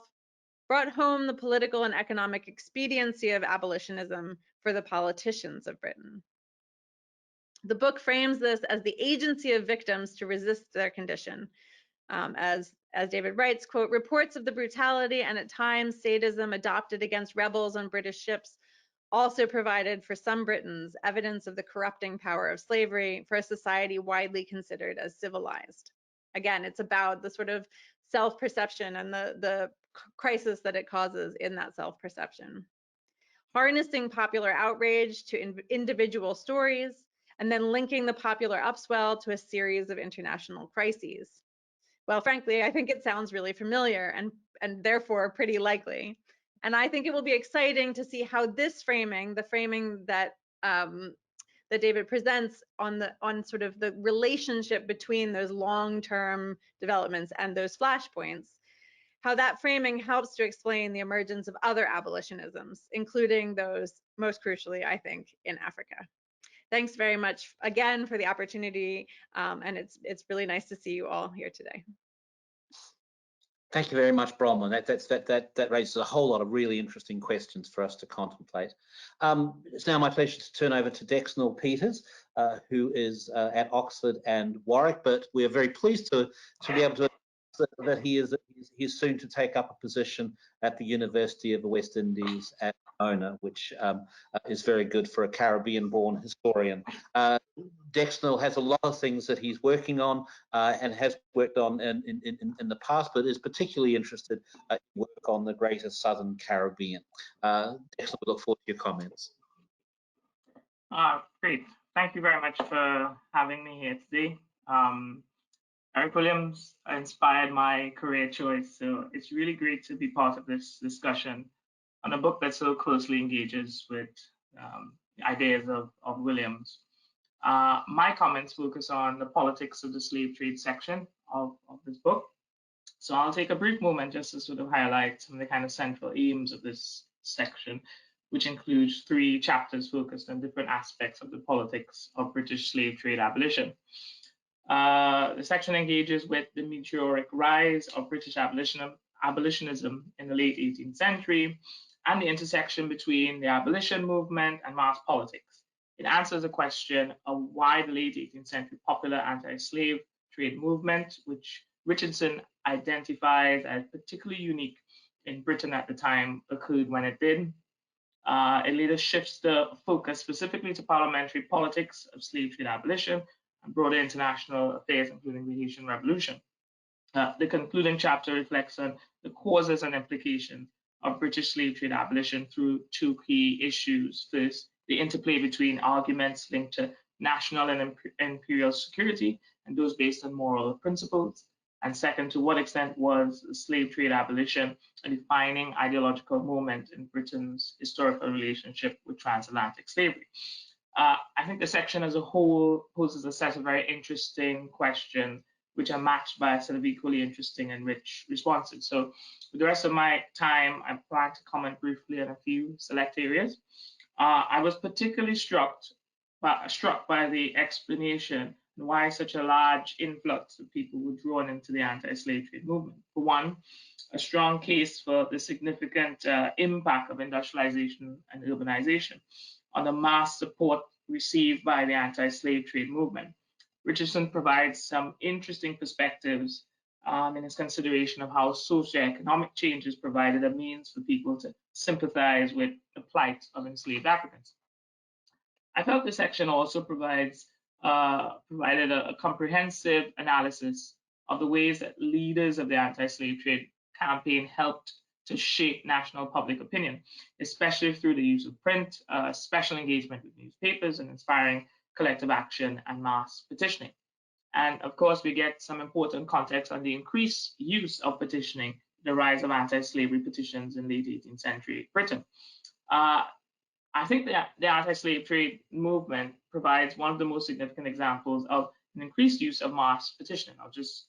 brought home the political and economic expediency of abolitionism for the politicians of Britain. The book frames this as the agency of victims to resist their condition. As David writes, quote, reports of the brutality and at times sadism adopted against rebels on British ships also provided for some Britons evidence of the corrupting power of slavery for a society widely considered as civilized. Again, it's about the sort of self-perception and the crisis that it causes in that self-perception. Harnessing popular outrage to individual stories, and then linking the popular upswell to a series of international crises. Well, frankly, I think it sounds really familiar and therefore pretty likely. And I think it will be exciting to see how this framing, the framing that that David presents on sort of the relationship between those long-term developments and those flashpoints, how that framing helps to explain the emergence of other abolitionisms, including those most crucially, I think, in Africa. Thanks very much again for the opportunity, and it's really nice to see you all here today. Thank you very much, Bronwell. That raises a whole lot of really interesting questions for us to contemplate. It's now my pleasure to turn over to Dexnell Peters, who is at Oxford and Warwick, but we are very pleased to be able to that he is soon to take up a position at the University of the West Indies at Mona, which is very good for a Caribbean-born historian. Dexnell has a lot of things that he's working on and has worked on in the past, but is particularly interested in work on the greater Southern Caribbean. Dexnell, we look forward to your comments. Great. Thank you very much for having me here today. Eric Williams inspired my career choice, so it's really great to be part of this discussion on a book that so closely engages with the ideas of Williams. My comments focus on the politics of the slave trade section of this book. So I'll take a brief moment just to sort of highlight some of the kind of central aims of this section, which includes 3 chapters focused on different aspects of the politics of British slave trade abolition. The section engages with the meteoric rise of British abolitionism in the late 18th century and the intersection between the abolition movement and mass politics. It answers the question of why the late 18th century popular anti-slave trade movement, which Richardson identifies as particularly unique in Britain at the time, occurred when it did. It later shifts the focus specifically to parliamentary politics of slave trade abolition and broader international affairs, including the Haitian Revolution. The concluding chapter reflects on the causes and implications of British slave trade abolition through 2 key issues. First, the interplay between arguments linked to national and imperial security and those based on moral principles. And second, to what extent was slave trade abolition a defining ideological moment in Britain's historical relationship with transatlantic slavery? I think the section as a whole poses a set of very interesting questions, which are matched by a set of equally interesting and rich responses. So for the rest of my time, I plan to comment briefly on a few select areas. I was particularly struck by the explanation and why such a large influx of people were drawn into the anti-slave trade movement. For one, a strong case for the significant impact of industrialization and urbanization on the mass support received by the anti-slave trade movement. Richardson provides some interesting perspectives in his consideration of how socioeconomic changes provided a means for people to sympathize with the plight of enslaved Africans. I felt this section also provided a comprehensive analysis of the ways that leaders of the anti-slave trade campaign helped to shape national public opinion, especially through the use of print, special engagement with newspapers, and inspiring collective action and mass petitioning. And of course, we get some important context on the increased use of petitioning, the rise of anti-slavery petitions in late 18th century Britain. I think that the anti-slave trade movement provides one of the most significant examples of an increased use of mass petitioning. I'll just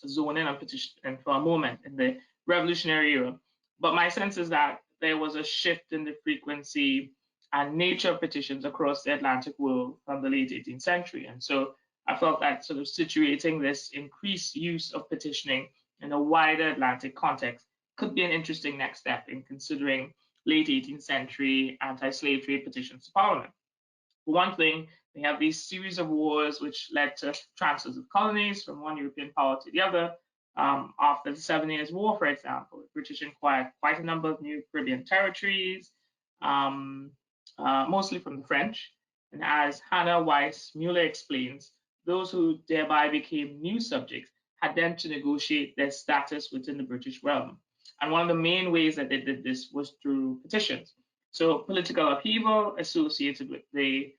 zone in on petitioning for a moment in the Revolutionary era. But my sense is that there was a shift in the frequency and nature of petitions across the Atlantic world from the late 18th century. And so I felt that sort of situating this increased use of petitioning in a wider Atlantic context could be an interesting next step in considering late 18th century anti-slave trade petitions to Parliament. For one thing, we have these series of wars which led to transfers of colonies from one European power to the other. After the 7 Years' War, for example, the British acquired quite a number of new Caribbean territories, mostly from the French. And as Hannah Weiss Mueller explains, those who thereby became new subjects had then to negotiate their status within the British realm. And one of the main ways that they did this was through petitions. So political upheaval associated with the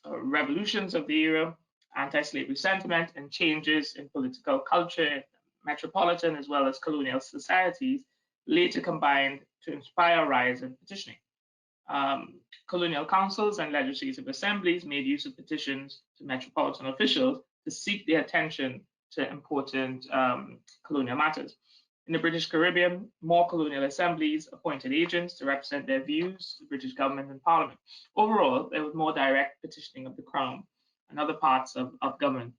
revolutions of the era, anti-slavery sentiment, and changes in political culture, metropolitan as well as colonial societies, later combined to inspire a rise in petitioning. Colonial councils and legislative assemblies made use of petitions to metropolitan officials to seek their attention to important colonial matters. In the British Caribbean, more colonial assemblies appointed agents to represent their views to the British government and Parliament. Overall, there was more direct petitioning of the Crown and other parts of government,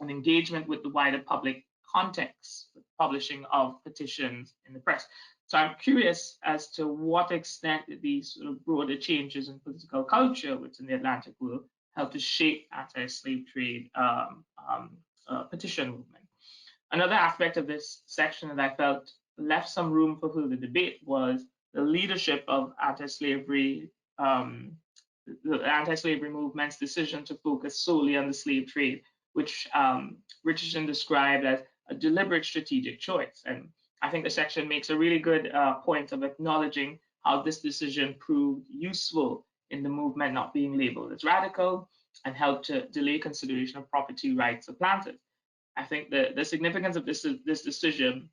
and engagement with the wider public context, the publishing of petitions in the press. So I'm curious as to what extent these sort of broader changes in political culture within the Atlantic world helped to shape anti-slave trade petition movement. Another aspect of this section that I felt left some room for further debate was the leadership of anti-slavery movement's decision to focus solely on the slave trade, which Richardson described as a deliberate strategic choice. And I think the section makes a really good point of acknowledging how this decision proved useful in the movement not being labeled as radical and helped to delay consideration of property rights of planters. I think the significance of this decision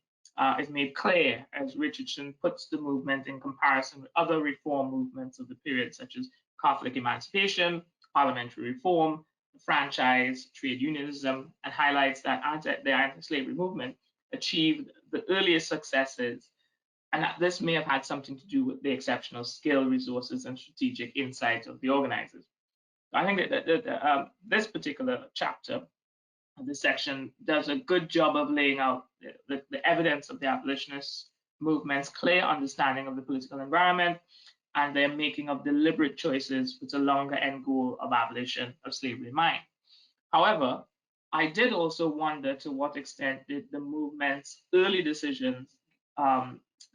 is made clear as Richardson puts the movement in comparison with other reform movements of the period, such as Catholic emancipation, parliamentary reform, the franchise, trade unionism, and highlights that the anti-slavery movement achieved the earliest successes, and that this may have had something to do with the exceptional skill, resources, and strategic insight of the organizers. I think that this particular chapter, this section, does a good job of laying out the evidence of the abolitionist movement's clear understanding of the political environment and their making of deliberate choices with a longer end goal of abolition of slavery in mind. However, I did also wonder to what extent did the movement's early decisions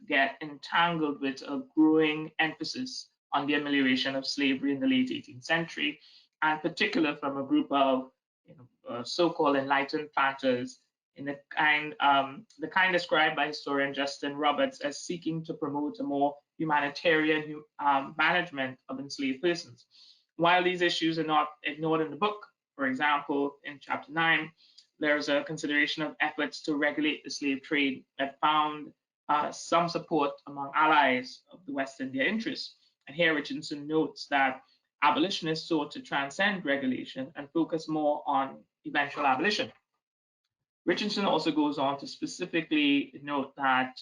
get entangled with a growing emphasis on the amelioration of slavery in the late 18th century, and particularly from a group of so-called enlightened planters in the kind described by historian Justin Roberts as seeking to promote a more humanitarian management of enslaved persons. While these issues are not ignored in the book, for example, in chapter 9, there's a consideration of efforts to regulate the slave trade that found some support among allies of the West India interests. And here Richardson notes that abolitionists sought to transcend regulation and focus more on eventual abolition. Richardson also goes on to specifically note that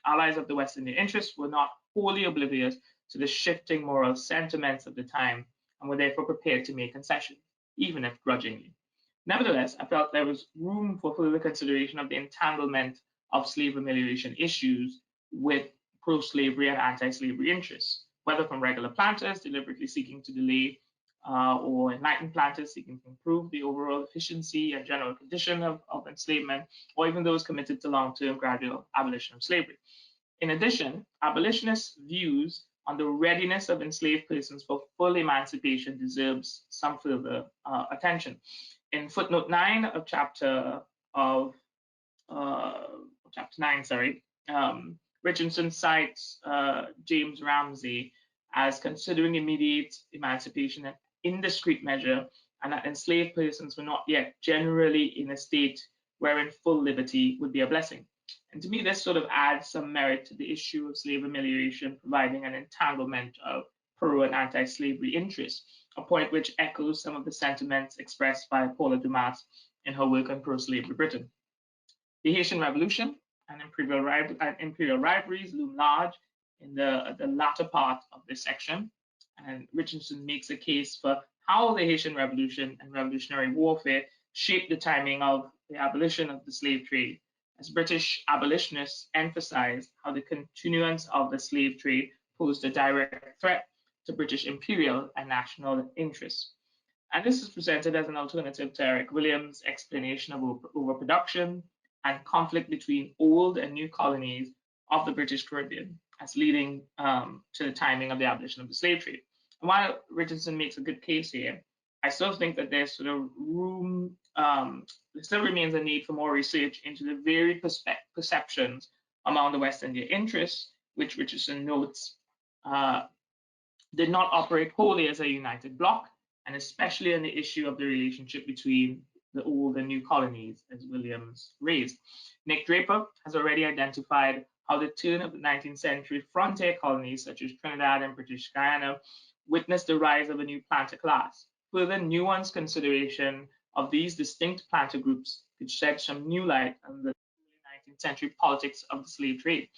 allies of the West Indian interests were not wholly oblivious to the shifting moral sentiments of the time and were therefore prepared to make concessions, even if grudgingly. Nevertheless, I felt there was room for further consideration of the entanglement of slave amelioration issues with pro-slavery and anti-slavery interests, whether from regular planters deliberately seeking to delay or enlightened planters seeking to improve the overall efficiency and general condition of enslavement, or even those committed to long-term gradual abolition of slavery. In addition, abolitionists' views on the readiness of enslaved persons for full emancipation deserves some further attention. In footnote 9 of chapter 9, Richardson cites James Ramsey as considering immediate emancipation an indiscreet measure, and that enslaved persons were not yet generally in a state wherein full liberty would be a blessing. And to me, this sort of adds some merit to the issue of slave amelioration, providing an entanglement of pro and anti-slavery interests, a point which echoes some of the sentiments expressed by Paula Dumas in her work on pro-slavery Britain. The Haitian Revolution and imperial rivalries loom large in the latter part of this section. And Richardson makes a case for how the Haitian Revolution and revolutionary warfare shaped the timing of the abolition of the slave trade, as British abolitionists emphasized how the continuance of the slave trade posed a direct threat to British imperial and national interests. And this is presented as an alternative to Eric Williams' explanation of overproduction and conflict between old and new colonies of the British Caribbean as leading to the timing of the abolition of the slave trade. And while Richardson makes a good case here, I still think that there's sort of room, there still remains a need for more research into the varied perceptions among the West India interests, which Richardson notes did not operate wholly as a united bloc, and especially on the issue of the relationship between the old and new colonies, as Williams raised. Nick Draper has already identified how the turn of the 19th century frontier colonies, such as Trinidad and British Guyana, witnessed the rise of a new planter class. Further nuanced consideration of these distinct planter groups could shed some new light on the early 19th century politics of the slave trade.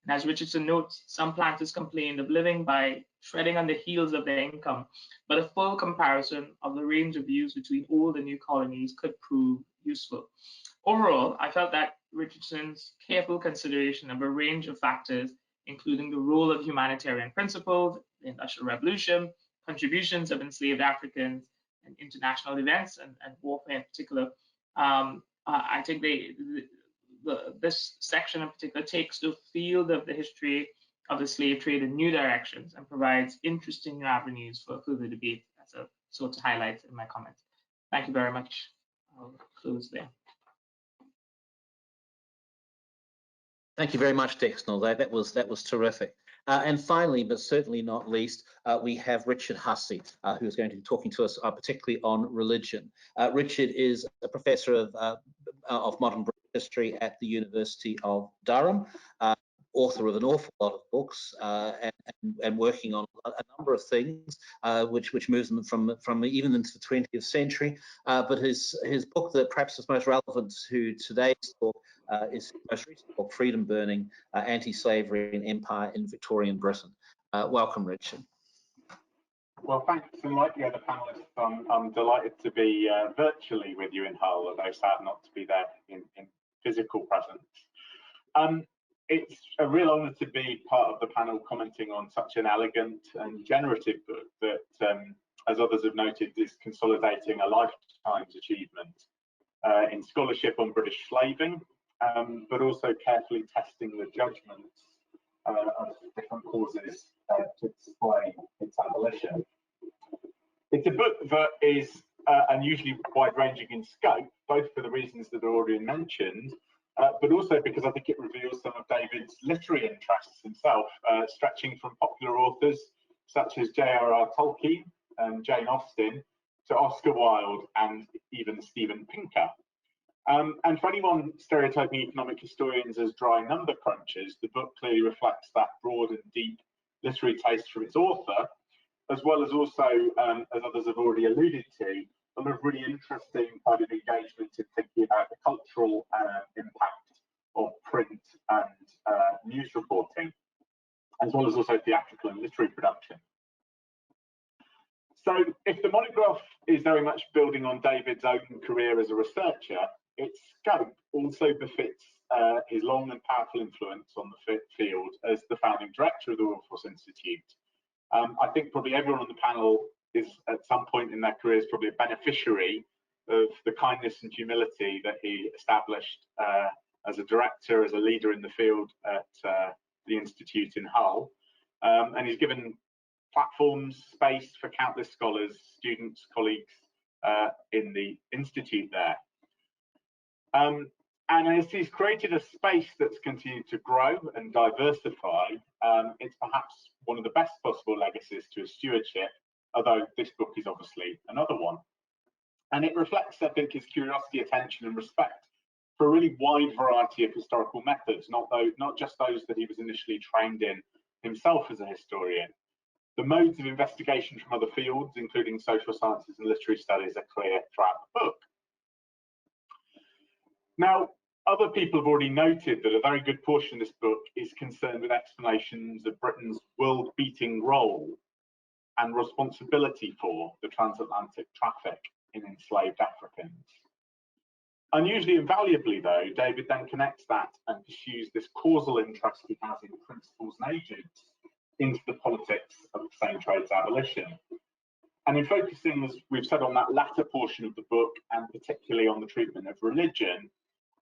And as Richardson notes, some planters complained of living by treading on the heels of their income, but a full comparison of the range of views between old and new colonies could prove useful. Overall, I felt that Richardson's careful consideration of a range of factors, including the role of humanitarian principles, the Industrial Revolution, contributions of enslaved Africans, and international events, and warfare in particular, I think this section in particular takes the field of the history of the slave trade in new directions and provides interesting new avenues for further debate. That's a sort of highlight in my comments. Thank you very much. I'll close there. Thank you very much, Dexnell. That was terrific. And finally, but certainly not least, we have Richard Hussey, who's going to be talking to us particularly on religion. Richard is a professor of modern British history at the University of Durham, author of an awful lot of books, and working on a number of things, which moves them from even into the 20th century. But his book that perhaps is most relevant to today's talk is his most recent book, Freedom Burning, Anti-Slavery and Empire in Victorian Britain. Welcome, Richard. Well, thanks, and like the other panelists, I'm delighted to be virtually with you in Hull, although sad not to be there in physical presence. It's a real honour to be part of the panel commenting on such an elegant and generative book that, as others have noted, is consolidating a lifetime's achievement in scholarship on British slaving, but also carefully testing the judgments of different causes to display its abolition. It's a book that is unusually wide-ranging in scope, both for the reasons that are already mentioned, but also because I think it reveals some of David's literary interests himself, stretching from popular authors such as J.R.R. Tolkien and Jane Austen to Oscar Wilde and even Steven Pinker. And for anyone stereotyping economic historians as dry number crunchers, the book clearly reflects that broad and deep literary taste from its author, as well as also, as others have already alluded to, a lot of really interesting kind of engagement in thinking about the cultural impact of print and news reporting, as well as also theatrical and literary production. So if the monograph is very much building on David's own career as a researcher, its scope also befits his long and powerful influence on the field as the founding director of the Wilberforce Institute. I think probably everyone on the panel is at some point in their careers probably a beneficiary of the kindness and humility that he established as a director, as a leader in the field at the Institute in Hull. And he's given platforms, space for countless scholars, students, colleagues in the Institute there. And as he's created a space that's continued to grow and diversify, it's perhaps one of the best possible legacies to his stewardship, although this book is obviously another one. And it reflects, I think, his curiosity, attention, and respect for a really wide variety of historical methods, not just those that he was initially trained in himself as a historian. The modes of investigation from other fields, including social sciences and literary studies, are clear throughout the book. Now, Other people have already noted that a very good portion of this book is concerned with explanations of Britain's world-beating role and responsibility for the transatlantic traffic in enslaved Africans. Unusually and valuably, though, David then connects that and pursues this causal interest he has in principles and agents into the politics of the same trade's abolition. And in focusing, as we've said, on that latter portion of the book, and particularly on the treatment of religion,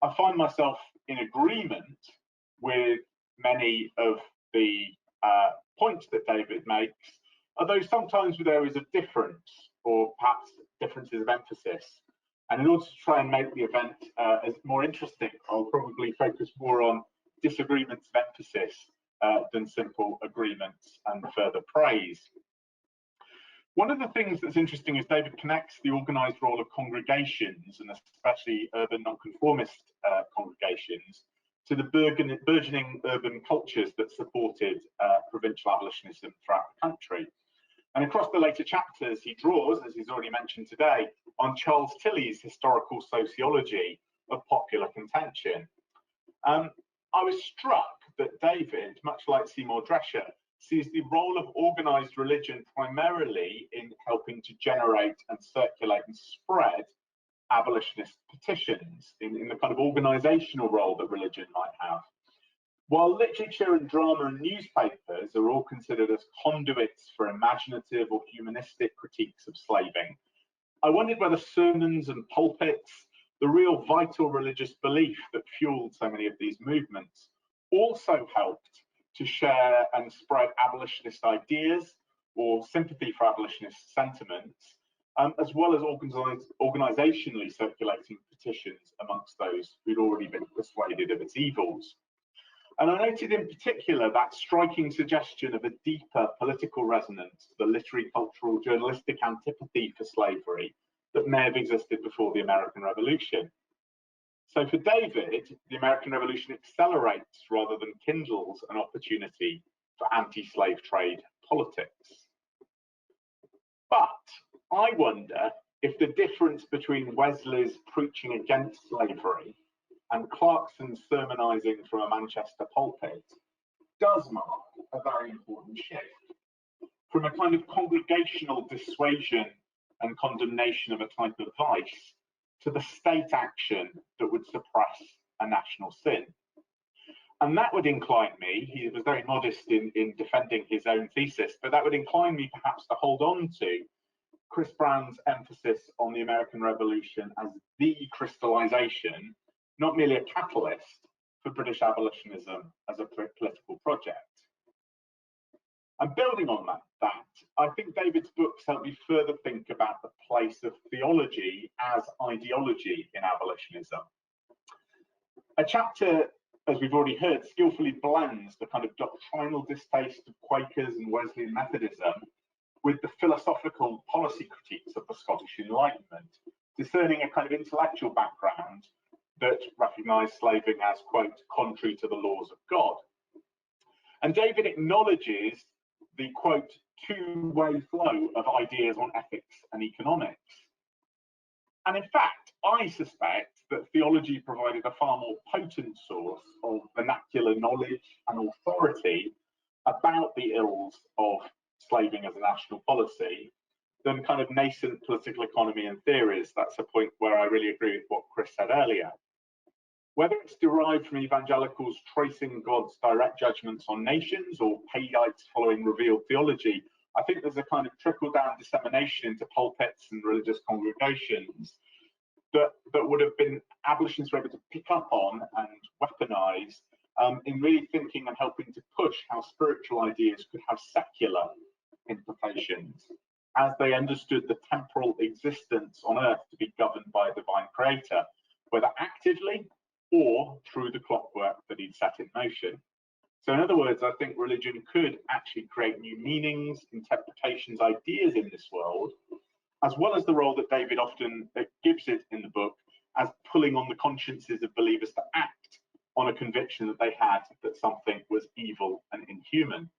I find myself in agreement with many of the points that David makes, although sometimes with areas of difference, or perhaps differences of emphasis. And in order to try and make the event as more interesting, I'll probably focus more on disagreements of emphasis than simple agreements and further praise. One of the things that's interesting is David connects the organised role of congregations, and especially urban nonconformist congregations, to the burgeoning urban cultures that supported provincial abolitionism throughout the country. And across the later chapters, he draws, as he's already mentioned today, on Charles Tilley's historical sociology of popular contention. I was struck that David, much like Seymour Drescher, sees the role of organised religion primarily in helping to generate and circulate and spread abolitionist petitions, in the kind of organisational role that religion might have. While literature and drama and newspapers are all considered as conduits for imaginative or humanistic critiques of slaving, I wondered whether sermons and pulpits, the real vital religious belief that fueled so many of these movements, also helped to share and spread abolitionist ideas or sympathy for abolitionist sentiments, as well as organisationally circulating petitions amongst those who'd already been persuaded of its evils. And I noted in particular that striking suggestion of a deeper political resonance to the literary, cultural, journalistic antipathy for slavery that may have existed before the American Revolution. So for David, the American Revolution accelerates rather than kindles an opportunity for anti-slave trade politics. But I wonder if the difference between Wesley's preaching against slavery and Clarkson's sermonising from a Manchester pulpit does mark a very important shift from a kind of congregational dissuasion and condemnation of a type of vice to the state action that would suppress a national sin. And that would incline me, he was very modest in defending his own thesis, but that would incline me perhaps to hold on to Chris Brown's emphasis on the American Revolution as the crystallisation, not merely a catalyst, for British abolitionism as a political project. And building on that, I think David's books help me further think about the place of theology as ideology in abolitionism. A chapter, as we've already heard, skillfully blends the kind of doctrinal distaste of Quakers and Wesleyan Methodism with the philosophical policy critiques of the Scottish Enlightenment, discerning a kind of intellectual background that recognised slaving as, quote, contrary to the laws of God. And David acknowledges the, quote, two-way flow of ideas on ethics and economics. And in fact, I suspect that theology provided a far more potent source of vernacular knowledge and authority about the ills of slaving as a national policy than kind of nascent political economy and theories. That's a point where I really agree with what Chris said earlier. Whether it's derived from evangelicals tracing God's direct judgments on nations or Payites following revealed theology, I think there's a kind of trickle-down dissemination into pulpits and religious congregations that would have been abolitionists were able to pick up on and weaponize in really thinking and helping to push how spiritual ideas could have secular implications as they understood the temporal existence on earth to be governed by a divine creator, whether actively or through the clockwork that he'd set in motion. So in other words, I think religion could actually create new meanings, interpretations, ideas in this world, as well as the role that David often gives it in the book as pulling on the consciences of believers to act on a conviction that they had that something was evil and inhuman.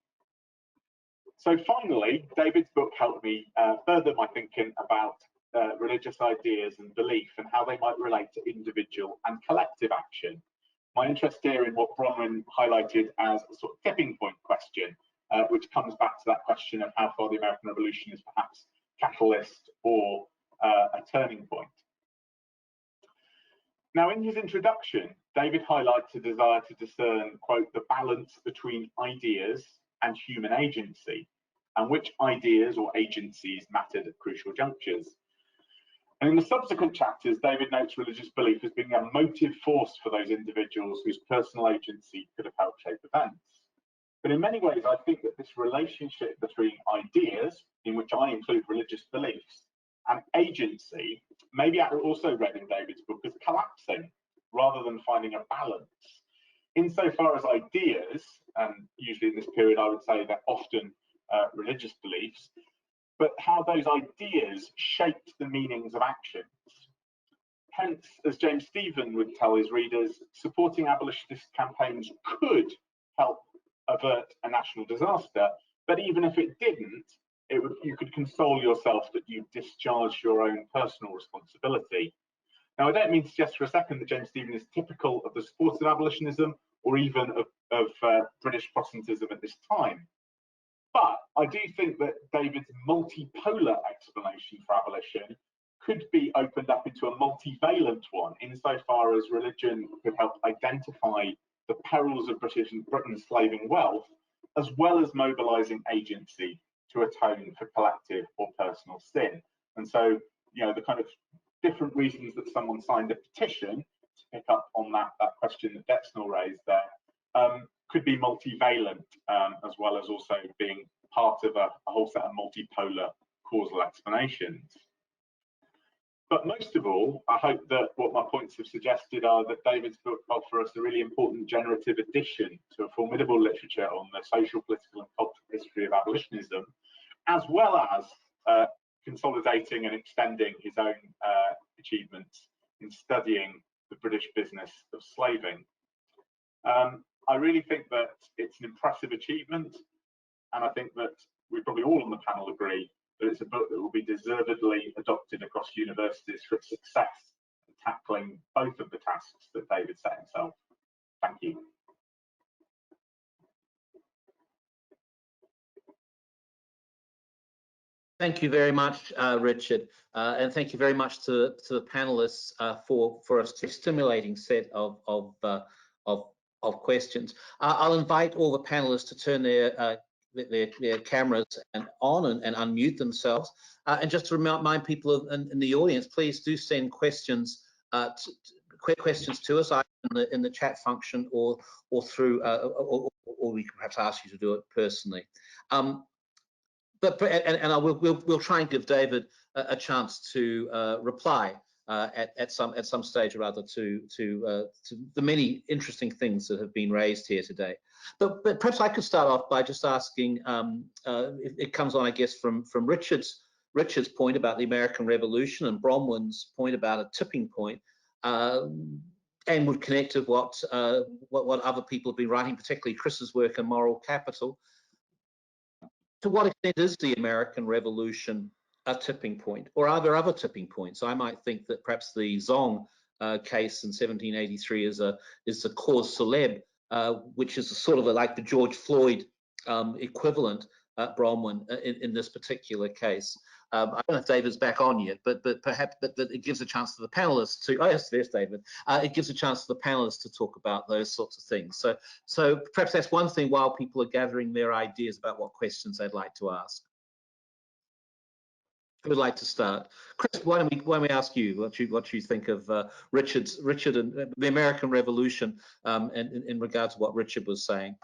So finally, David's book helped me further my thinking about religious ideas and belief and how they might relate to individual and collective action. My interest here in what Bronwyn highlighted as a sort of tipping point question, which comes back to that question of how far the American Revolution is perhaps catalyst or a turning point. Now, in his introduction, David highlights a desire to discern, quote, the balance between ideas and human agency, and which ideas or agencies mattered at crucial junctures. And in the subsequent chapters, David notes religious belief as being a motive force for those individuals whose personal agency could have helped shape events. But in many ways, I think that this relationship between ideas, in which I include religious beliefs, and agency may be also read in David's book as collapsing rather than finding a balance. Insofar as ideas, and usually in this period I would say they're often religious beliefs, but how those ideas shaped the meanings of actions. Hence, as James Stephen would tell his readers, supporting abolitionist campaigns could help avert a national disaster, but even if it didn't, you could console yourself that you discharged your own personal responsibility. Now, I don't mean to suggest for a second that James Stephen is typical of the supporters of abolitionism or even of British Protestantism at this time. But I do think that David's multipolar explanation for abolition could be opened up into a multivalent one, insofar as religion could help identify the perils of Britain's slaving wealth, as well as mobilizing agency to atone for collective or personal sin. And so, you know, the kind of different reasons that someone signed a petition, to pick up on that question that Dexnell raised there, could be multivalent, as well as also being part of a whole set of multipolar causal explanations. But most of all, I hope that what my points have suggested are that David's book offers us a really important generative addition to a formidable literature on the social, political and cultural history of abolitionism, as well as consolidating and extending his own achievements in studying the British business of slaving. I really think that it's an impressive achievement, and I think that we probably all on the panel agree that it's a book that will be deservedly adopted across universities for its success in tackling both of the tasks that David set himself. Thank you. Thank you very much, Richard, and thank you very much to the panelists for a stimulating set of questions. I'll invite all the panelists to turn their cameras on and unmute themselves. And just to remind people in the audience, please do send questions to us either in the chat function or through, or we can perhaps ask you to do it personally. We'll try and give David a chance to reply at some stage or other to the many interesting things that have been raised here today. But perhaps I could start off by just asking, it comes on, I guess, from Richard's point about the American Revolution and Bronwyn's point about a tipping point, and would connect to what other people have been writing, particularly Chris's work in Moral Capital. To what extent is the American Revolution a tipping point, or are there other tipping points? I might think that perhaps the Zong case in 1783 is the cause célèbre, which is sort of like the George Floyd equivalent, Bronwyn, in this particular case. I don't know if David's back on yet, but perhaps it gives a chance to the panelists to. Oh yes, there's David. It gives a chance to the panelists to talk about those sorts of things. So perhaps that's one thing while people are gathering their ideas about what questions they'd like to ask. Who would like to start? Chris, why don't we ask you what you think of Richard and the American Revolution, and in regard to what Richard was saying.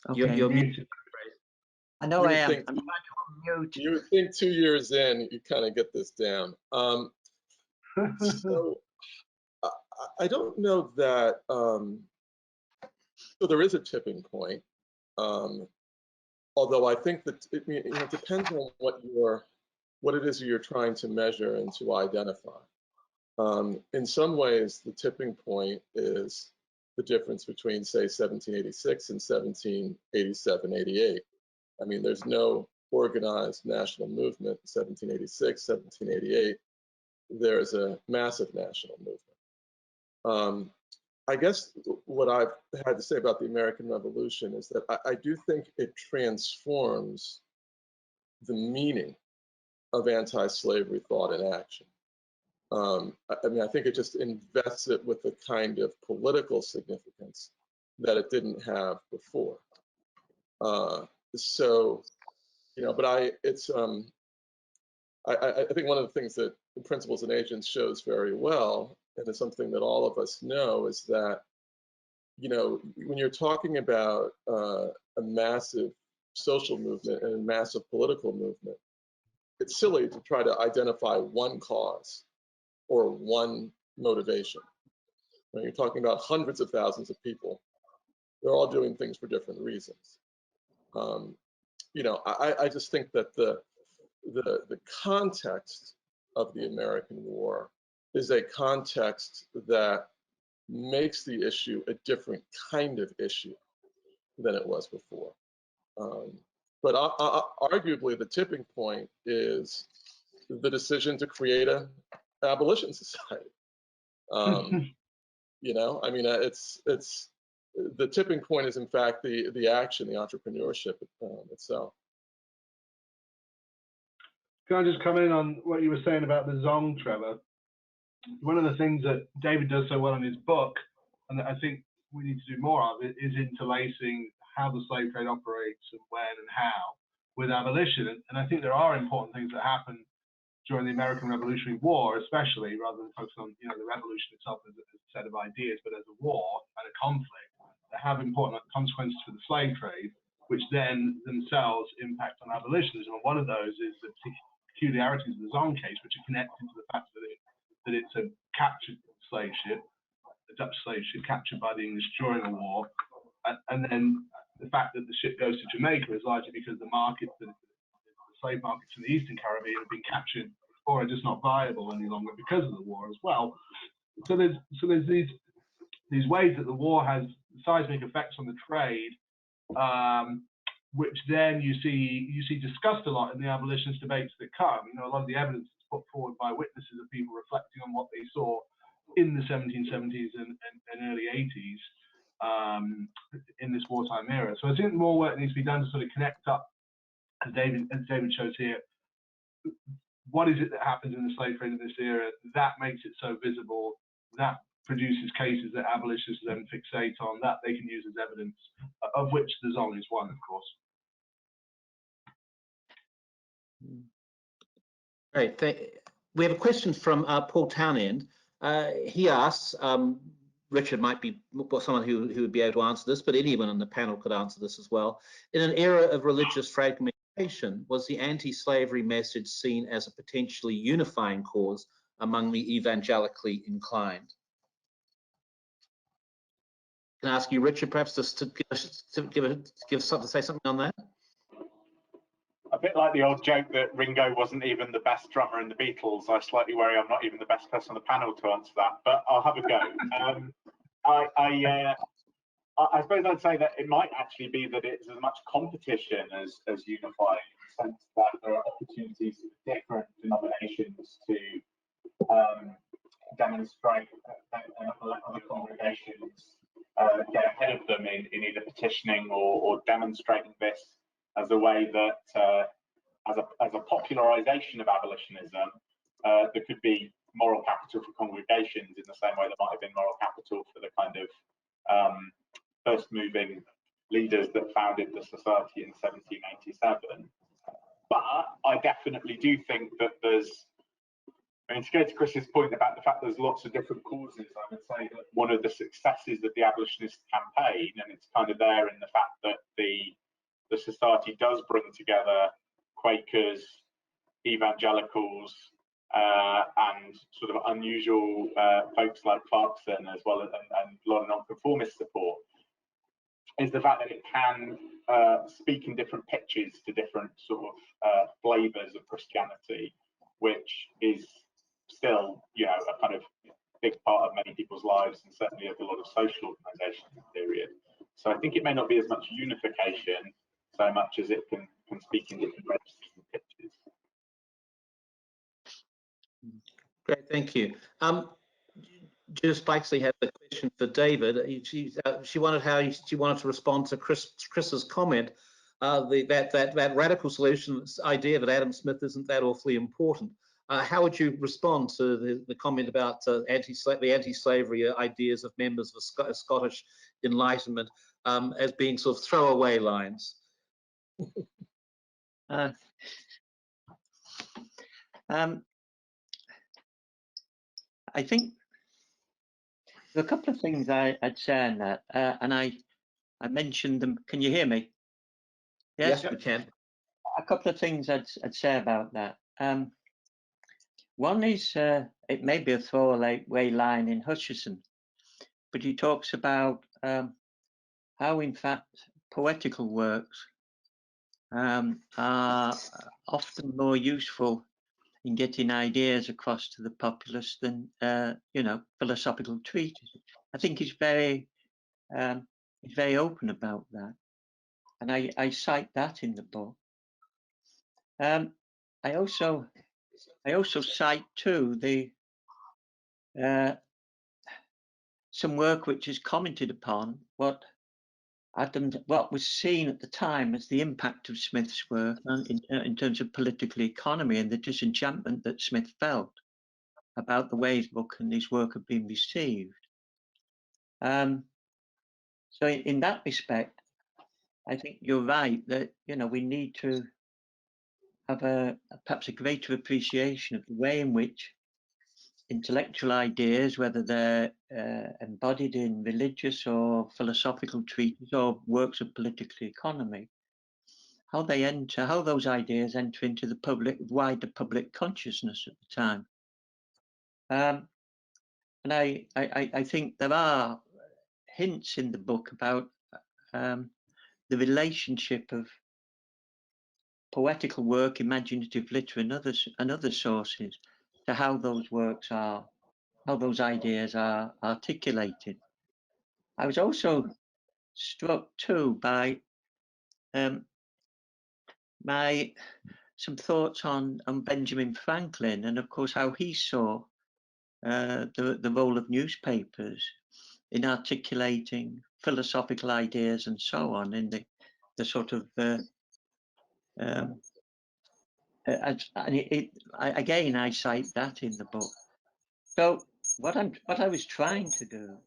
Okay. You're muted. I know I am. I'm trying to unmute. You would think 2 years in, you kind of get this down. So I don't know that. So there is a tipping point. Although I think that it depends on what it is you're trying to measure and to identify. In some ways, the tipping point is the difference between, say, 1786 and 1787, 88. I mean, there's no organized national movement, 1786, 1788, there is a massive national movement. I guess what I've had to say about the American Revolution is that I do think it transforms the meaning of anti-slavery thought and action. I mean, I think it just invests it with the kind of political significance that it didn't have before. So, you know, but I think one of the things that the Principles and Agents shows very well, and it's something that all of us know, is that, you know, when you're talking about a massive social movement and a massive political movement, it's silly to try to identify one cause or one motivation. When you're talking about hundreds of thousands of people, they're all doing things for different reasons. You know, I just think that the context of the American War is a context that makes the issue a different kind of issue than it was before. But arguably, the tipping point is the decision to create an abolition society. You know, I mean, it's the tipping point is in fact the action, the entrepreneurship itself. Can I just come in on what you were saying about the Zong, Trevor? One of the things that David does so well in his book, and that I think we need to do more of, is interlacing how the slave trade operates and when and how with abolition. And I think there are important things that happen during the American Revolutionary War, especially, rather than focusing on, you know, the revolution itself as a set of ideas, but as a war and a conflict that have important consequences for the slave trade, which then themselves impact on abolitionism. And one of those is the peculiarities of the Zong case, which are connected to the fact that it's a captured slave ship, a Dutch slave ship captured by the English during the war, and then the fact that the ship goes to Jamaica is largely because the slave markets in the Eastern Caribbean have been captured or are just not viable any longer because of the war as well. So there's these ways that the war has seismic effects on the trade, which then you see discussed a lot in the abolitionist debates that come. You know, a lot of the evidence is put forward by witnesses of people reflecting on what they saw in the 1770s and early 80s in this wartime era. So I think more work needs to be done to sort of connect up, as David shows here, what is it that happens in the slave trade in this era that makes it so visible, that produces cases that abolitionists then fixate on, that they can use as evidence, of which the Zong is one, of course. Great. We have a question from Paul Townend. He asks, Richard might be someone who would be able to answer this, but anyone on the panel could answer this as well. In an era of religious fragmentation, was the anti-slavery message seen as a potentially unifying cause among the evangelically inclined? Can I ask you, Richard, perhaps just to say something on that? A bit like the old joke that Ringo wasn't even the best drummer in the Beatles. I slightly worry I'm not even the best person on the panel to answer that, but I'll have a go. I suppose I'd say that it might actually be that it's as much competition as unifying, in the sense that there are opportunities for different denominations to demonstrate and other congregations get ahead of them in either petitioning or demonstrating this as a way that, as a popularization of abolitionism, there could be moral capital for congregations in the same way there might have been moral capital for the kind of first moving leaders that founded the society in 1787. But I definitely do think that there's, I mean, to go to Chris's point about the fact there's lots of different causes, I would say that one of the successes of the abolitionist campaign, and it's kind of there in the fact that the society does bring together Quakers, evangelicals, and sort of unusual folks like Clarkson, as well as and a lot of nonconformist support, is the fact that it can speak in different pitches to different sort of flavors of Christianity, which is still, you know, a kind of big part of many people's lives, and certainly of a lot of social organizations in the period. So I think it may not be as much unification so much as it can can speak in different registers and pitches. Great, thank you. Judith Blakesley had a question for David. She wanted she wanted to respond to Chris's comment, that radical solutions idea that Adam Smith isn't that awfully important. How would you respond to the comment about the anti-slavery ideas of members of Scottish Enlightenment as being sort of throwaway lines? I think there are a couple of things I'd say on that, and I mentioned them. Can you hear me? Yes, we can. A couple of things I'd say about that. One is it may be a throwaway line in Hutchison, but he talks about how, in fact, poetical works are often more useful in getting ideas across to the populace than philosophical treatises. I think he's very open about that, and I cite that in the book. I also cite too some work which is commented upon what was seen at the time as the impact of Smith's work in terms of political economy and the disenchantment that Smith felt about the way his book and his work had been received. So in that respect, I think you're right that we need to have perhaps a greater appreciation of the way in which intellectual ideas, whether they're embodied in religious or philosophical treatises or works of political economy, how those ideas enter into the wider public consciousness at the time. And I think there are hints in the book about the relationship of poetical work, imaginative literature, and other sources to how those works are, how those ideas are articulated. I was also struck too by some thoughts on Benjamin Franklin, and of course how he saw the role of newspapers in articulating philosophical ideas and so on in the sort of again I cite that in the book. So what I was trying to do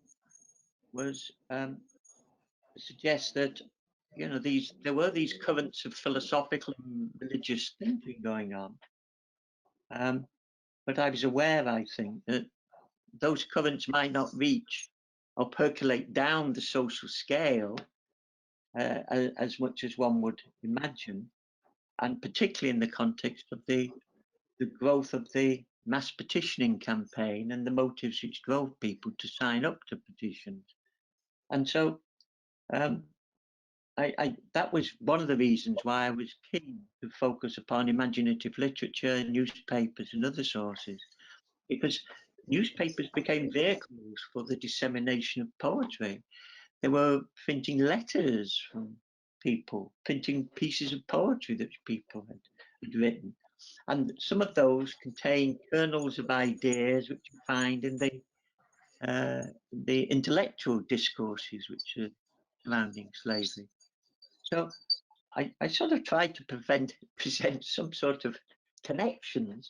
was suggest that there were these currents of philosophical and religious thinking going on, but I was aware, I think, that those currents might not reach or percolate down the social scale as much as one would imagine, and particularly in the context of the growth of the mass petitioning campaign and the motives which drove people to sign up to petitions. And so that was one of the reasons why I was keen to focus upon imaginative literature, newspapers and other sources, because newspapers became vehicles for the dissemination of poetry. They were printing letters from people, printing pieces of poetry that people had written. And some of those contain kernels of ideas which you find in the intellectual discourses which are surrounding slavery. So I sort of tried to present some sort of connections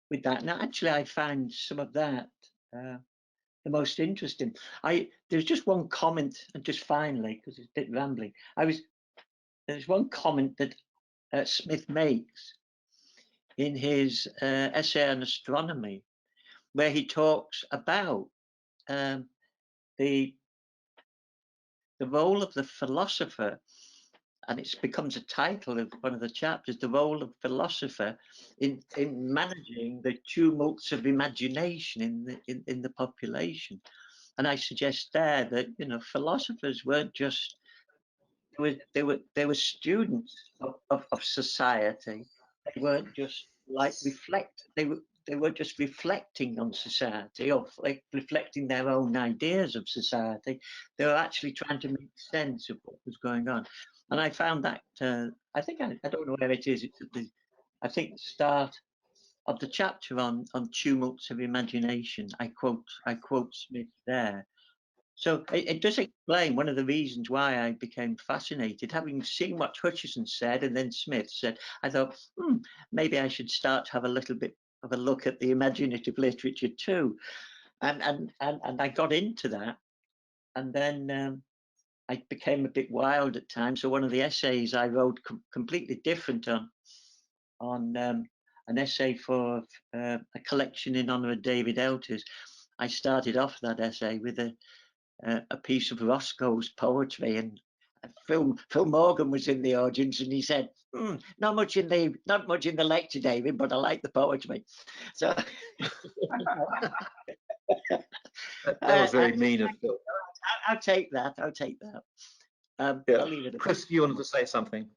with that. Now, actually, I find some of that the most interesting. There's just one comment, and just finally, because it's a bit rambling, there's one comment that Smith makes in his essay on astronomy, where he talks about the role of the philosopher, and it becomes a title of one of the chapters, the role of philosopher in managing the tumults of imagination in the population. And I suggest there that philosophers weren't just they were students of society. They weren't just like they were just reflecting on society, or like reflecting their own ideas of society. They were actually trying to make sense of what was going on. And I found that, I think, I don't know where it is, it's at the, I think the start of the chapter on tumults of imagination. I quote Smith there. So it does explain one of the reasons why I became fascinated, having seen what Hutchison said and then Smith said. I thought, maybe I should start to have a little bit of a look at the imaginative literature too, and I got into that, and then I became a bit wild at times. So one of the essays I wrote completely different on an essay for a collection in honor of David Elters. I started off that essay with a piece of Roscoe's poetry, and Phil Morgan was in the audience, and he said, "Not much in the lecture, David, but I like the poetry." So that was very mean of Phil. I'll take that. I'll take that. Yeah. I'll leave it at Chris, you wanted to say something?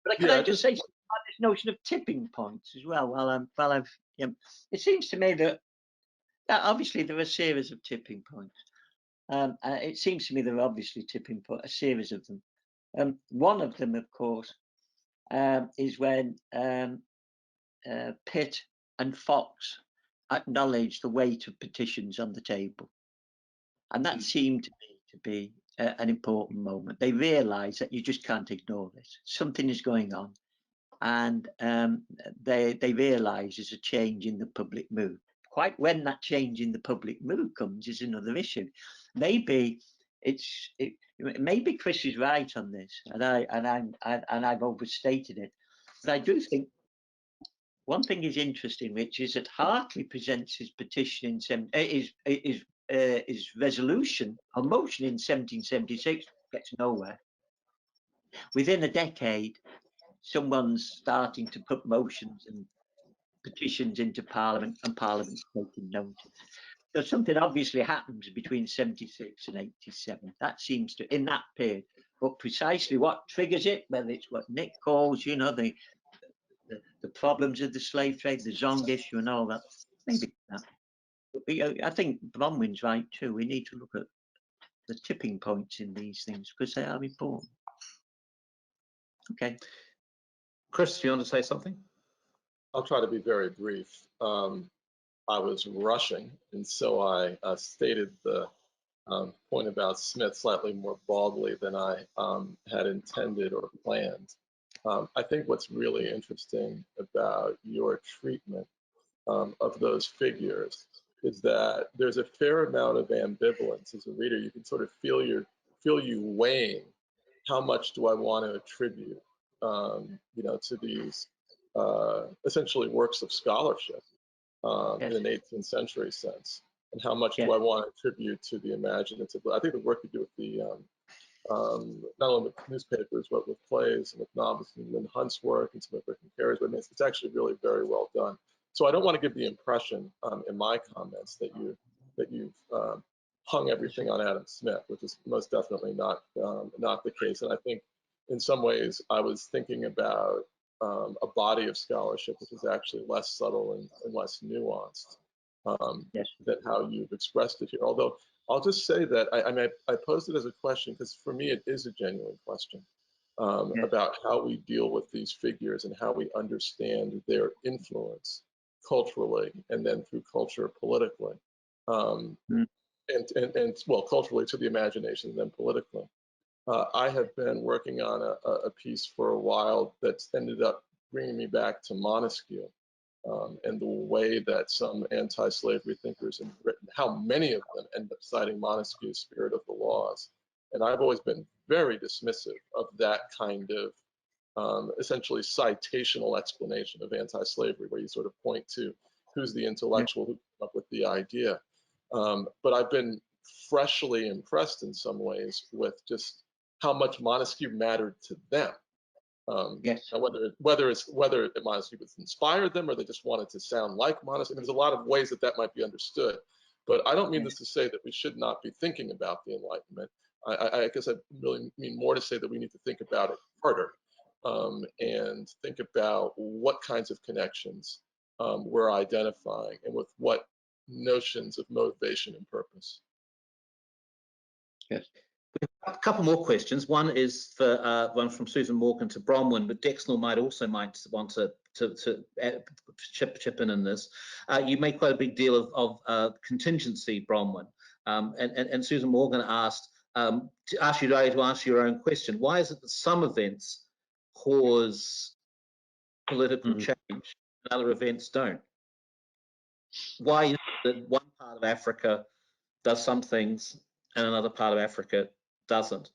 But can I just say something about this notion of tipping points as well? It seems to me that obviously there are a series of tipping points. It seems to me there are obviously a series of them. One of them, of course, is when Pitt and Fox acknowledge the weight of petitions on the table. And that seemed to me to be an important moment. They realise that you just can't ignore this. Something is going on. And they realise there's a change in the public mood. Quite when that change in the public mood comes is another issue. Maybe maybe Chris is right on this, and I've overstated it. But I do think one thing is interesting, which is that Hartley presents his petition in his resolution or motion in 1776, gets nowhere. Within a decade, someone's starting to put motions and petitions into Parliament, and Parliament's taking notice. So something obviously happens between 76 and 87. That seems to, in that period, but precisely what triggers it, whether it's what Nick calls, the problems of the slave trade, the Zong issue and all that, maybe that. But I think Bronwyn's right too. We need to look at the tipping points in these things because they are important. Okay. Chris, do you want to say something? I'll try to be very brief. I was rushing, and so I stated the point about Smith slightly more baldly than I had intended or planned. I think what's really interesting about your treatment of those figures is that there's a fair amount of ambivalence as a reader. You can sort of feel you weighing how much do I want to attribute, to these essentially works of scholarship in an 18th century sense, and how much do I want to attribute to the imaginative. I think the work you do with the not only with newspapers but with plays and with novels, and Lynn Hunt's work and some of Rick and Carey's work, it's actually really very well done. So I don't want to give the impression in my comments that you've hung everything on Adam Smith, which is most definitely not the case. And I think in some ways I was thinking about a body of scholarship which is actually less subtle and less nuanced than how you've expressed it here. Although I'll just say that I posed it as a question because for me it is a genuine question about how we deal with these figures and how we understand their influence culturally and then through culture politically. And well, culturally to the imagination and then politically. I have been working on a piece for a while that's ended up bringing me back to Montesquieu and the way that some anti-slavery thinkers in Britain, how many of them end up citing Montesquieu's spirit of the laws. And I've always been very dismissive of that kind of essentially citational explanation of anti-slavery, where you sort of point to who's the intellectual who came up with the idea. But I've been freshly impressed in some ways with just how much Montesquieu mattered to them. Whether Montesquieu was inspired them or they just wanted to sound like Montesquieu. There's a lot of ways that might be understood. But I don't mean this to say that we should not be thinking about the Enlightenment. I guess I really mean more to say that we need to think about it harder and think about what kinds of connections we're identifying and with what notions of motivation and purpose. Yes. A couple more questions. One is for one from Susan Morgan to Bronwyn, but Dexnell might want to chip in this. You made quite a big deal of contingency, Bronwyn, and Susan Morgan asked to ask you to answer your own question. Why is it that some events cause political change and other events don't? Why is it that one part of Africa does some things and another part of Africa doesn't?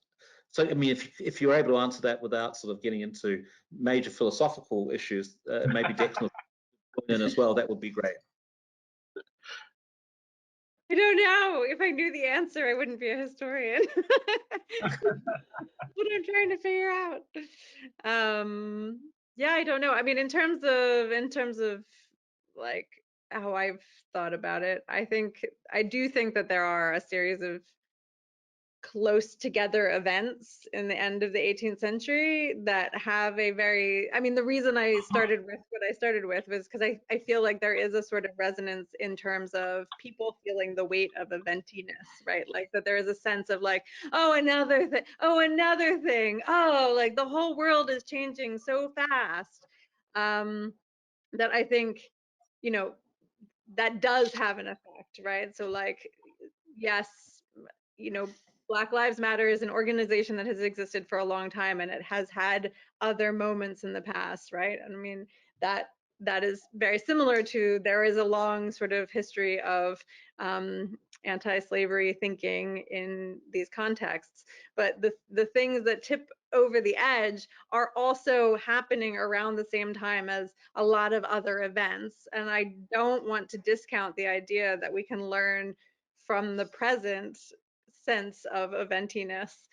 So, I mean, if you're able to answer that without sort of getting into major philosophical issues, maybe Dexnell in as well, that would be great. I don't know. If I knew the answer, I wouldn't be a historian. What I'm trying to figure out. Yeah, I don't know. I mean, in terms of like how I've thought about it, I do think that there are a series of close together events in the end of the 18th century that have a very, I mean, the reason I started with what I started with was because I feel like there is a sort of resonance in terms of people feeling the weight of eventiness, right? Like that there is a sense of like, oh, another thing, oh, like the whole world is changing so fast, that I think, you know, that does have an effect, right? So like, yes, you know, Black Lives Matter is an organization that has existed for a long time, and it has had other moments in the past, right? And I mean, that is very similar to, there is a long sort of history of anti-slavery thinking in these contexts, but the things that tip over the edge are also happening around the same time as a lot of other events. And I don't want to discount the idea that we can learn from the present sense of eventiness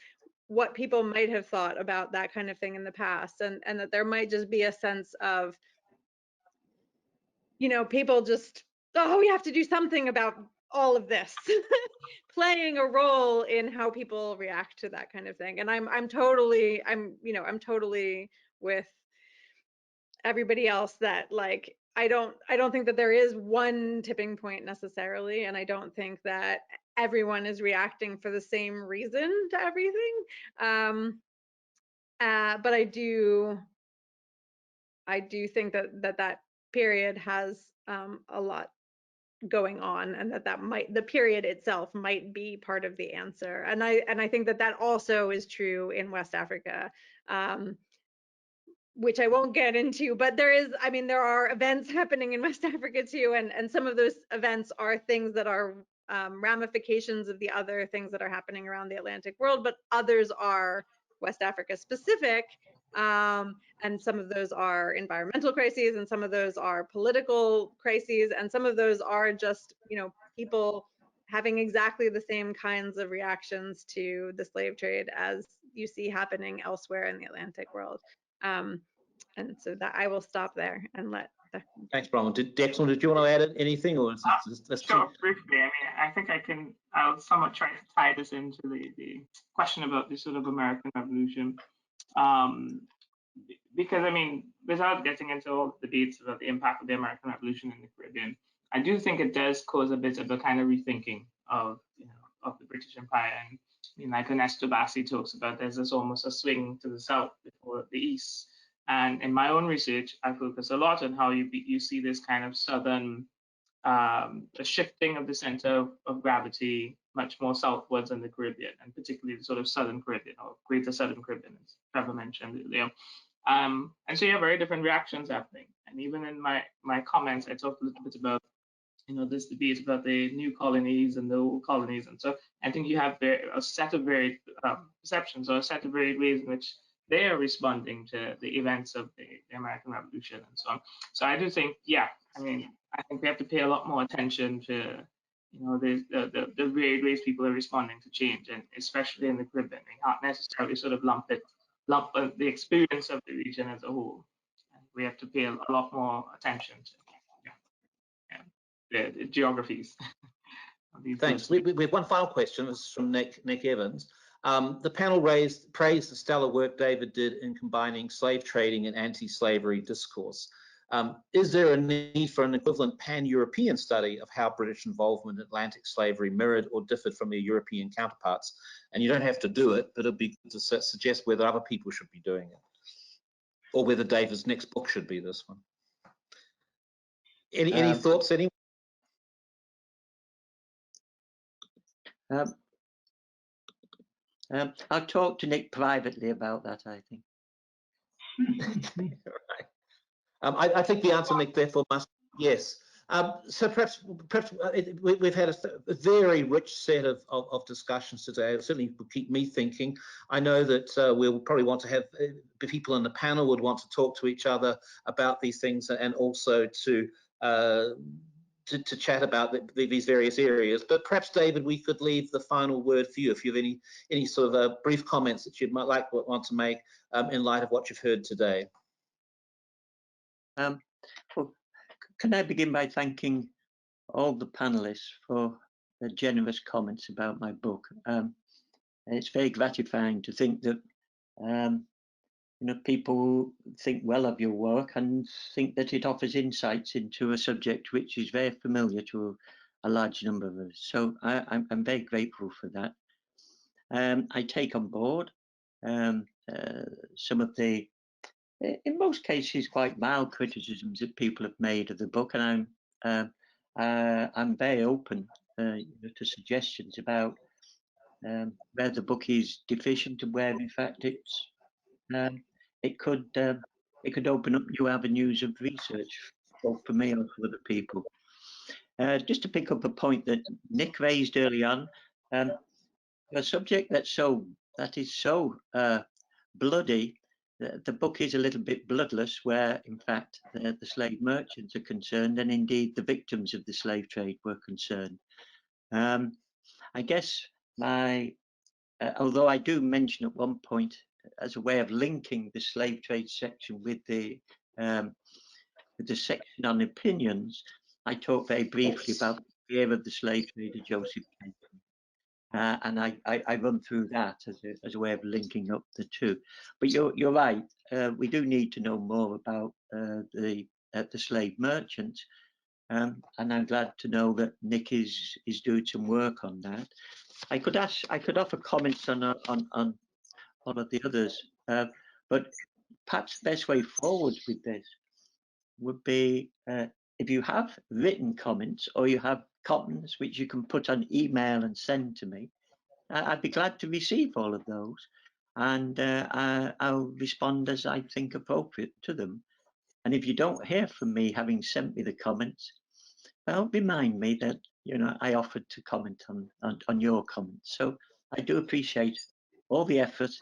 what people might have thought about that kind of thing in the past, and that there might just be a sense of, you know, people just, oh, we have to do something about all of this playing a role in how people react to that kind of thing. And I'm totally with everybody else that like I don't think that there is one tipping point necessarily, and I don't think that everyone is reacting for the same reason to everything. But I do think that period has a lot going on, and the period itself might be part of the answer. And I think that also is true in West Africa, which I won't get into, but there are events happening in West Africa too, and some of those events are things that are ramifications of the other things that are happening around the Atlantic world, but others are West Africa specific, and some of those are environmental crises, and some of those are political crises, and some of those are just, you know, people having exactly the same kinds of reactions to the slave trade as you see happening elsewhere in the Atlantic world. And so that I will stop there and let. Thanks, Bronwyn. Dexnell, did you want to add anything, or is this sure, briefly. I mean, I'll somewhat try to tie this into the question about the sort of American Revolution, because I mean, without getting into all the debates about the impact of the American Revolution in the Caribbean, I do think it does cause a bit of a kind of rethinking of, you know, of the British Empire. And I mean, like Ernesto Bassi talks about, there's this almost a swing to the south before the east. And in my own research, I focus a lot on how you see this kind of southern, a shifting of the center of gravity much more southwards in the Caribbean, and particularly the sort of southern Caribbean or greater southern Caribbean, as Trevor mentioned earlier. And so you have very different reactions happening. And even in my comments, I talked a little bit about, you know, this debate about the new colonies and the old colonies. And so I think you have a set of varied perceptions, or a set of varied ways in which they are responding to the events of the American Revolution and so on. So I do think, yeah, I mean, I think we have to pay a lot more attention to, you know, the varied ways people are responding to change, and especially in the Caribbean. We can't necessarily sort of lump the experience of the region as a whole. And we have to pay a lot more attention to the geographies. Thanks. We have one final question. This is from Nick Evans. The panel praised the stellar work David did in combining slave trading and anti-slavery discourse. Is there a need for an equivalent pan-European study of how British involvement in Atlantic slavery mirrored or differed from their European counterparts? And you don't have to do it, but it'd be good to suggest whether other people should be doing it, or whether David's next book should be this one. Any thoughts, anyone? I'll talk to Nick privately about that, I think. Right. I think the answer, Nick, therefore must be yes. So perhaps we've had a very rich set of discussions today. It certainly will keep me thinking. I know that we'll probably want to have people in the panel would want to talk to each other about these things, and also to chat about these various areas. But perhaps, David, we could leave the final word for you if you have any sort of brief comments that you might want to make in light of what you've heard today. Well, can I begin by thanking all the panelists for their generous comments about my book. It's very gratifying to think that people think well of your work and think that it offers insights into a subject which is very familiar to a large number of us. So I'm very grateful for that. I take on board some of the, in most cases, quite mild criticisms that people have made of the book, and I'm very open to suggestions about where the book is deficient and where, in fact, it could open up new avenues of research, both for me and for other people. Just to pick up a point that Nick raised early on, a subject that is so bloody. The book is a little bit bloodless, where in fact the slave merchants are concerned, and indeed the victims of the slave trade were concerned. I guess although I do mention at one point, as a way of linking the slave trade section with the section on opinions, I talk very briefly about the fear of the slave trader Joseph Kent. And I run through that as a way of linking up the two. But you're right. We do need to know more about the slave merchants, and I'm glad to know that Nick is doing some work on that. I could offer comments on all of the others, but perhaps the best way forward with this would be if you have written comments, or you have comments which you can put on email and send to me, I'd be glad to receive all of those, and I'll respond as I think appropriate to them. And if you don't hear from me having sent me the comments, well, remind me that I offered to comment on your comments. So I do appreciate all the effort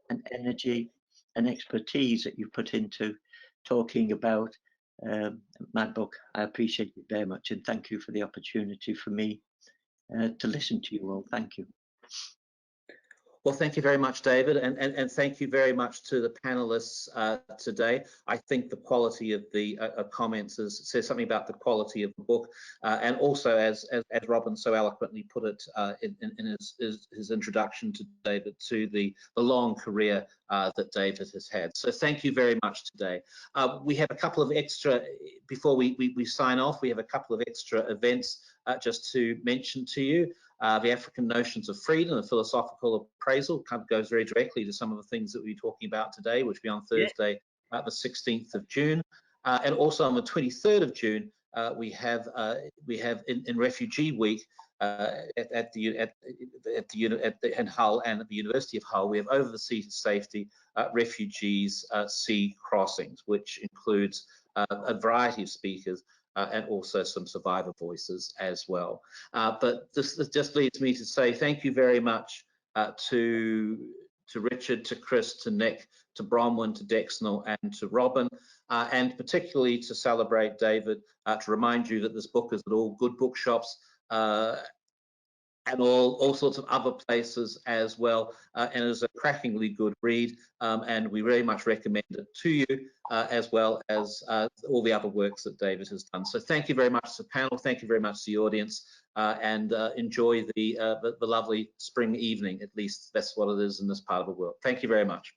and energy and expertise that you put into talking about my book. I appreciate it very much, and thank you for the opportunity for me to listen to you all. Thank you. Well, thank you very much, David, and thank you very much to the panelists today. I think the quality of the comments says something about the quality of the book, and also, as Robin so eloquently put it in his introduction to David, to the long career that David has had. So thank you very much today. We have a couple of extra, before we sign off, we have a couple of extra events just to mention to you. The African Notions of Freedom, a philosophical appraisal, kind of goes very directly to some of the things that we're talking about today, which will be on Thursday, the 16th of June. And also on the 23rd of June, we have in Refugee Week in Hull and at the University of Hull, we have Over the Sea to Safety, Refugees Sea Crossings, which includes a variety of speakers, and also some survivor voices as well. But this just leads me to say thank you very much to Richard, to Chris, to Nick, to Bronwell, to Dexnell, and to Robin, and particularly to celebrate David, to remind you that this book is at all good bookshops, and all sorts of other places as well, and is a crackingly good read, and we very much recommend it to you, as well as all the other works that David has done. So thank you very much to the panel, thank you very much to the audience, and enjoy the lovely spring evening. At least that's what it is in this part of the world. Thank you very much.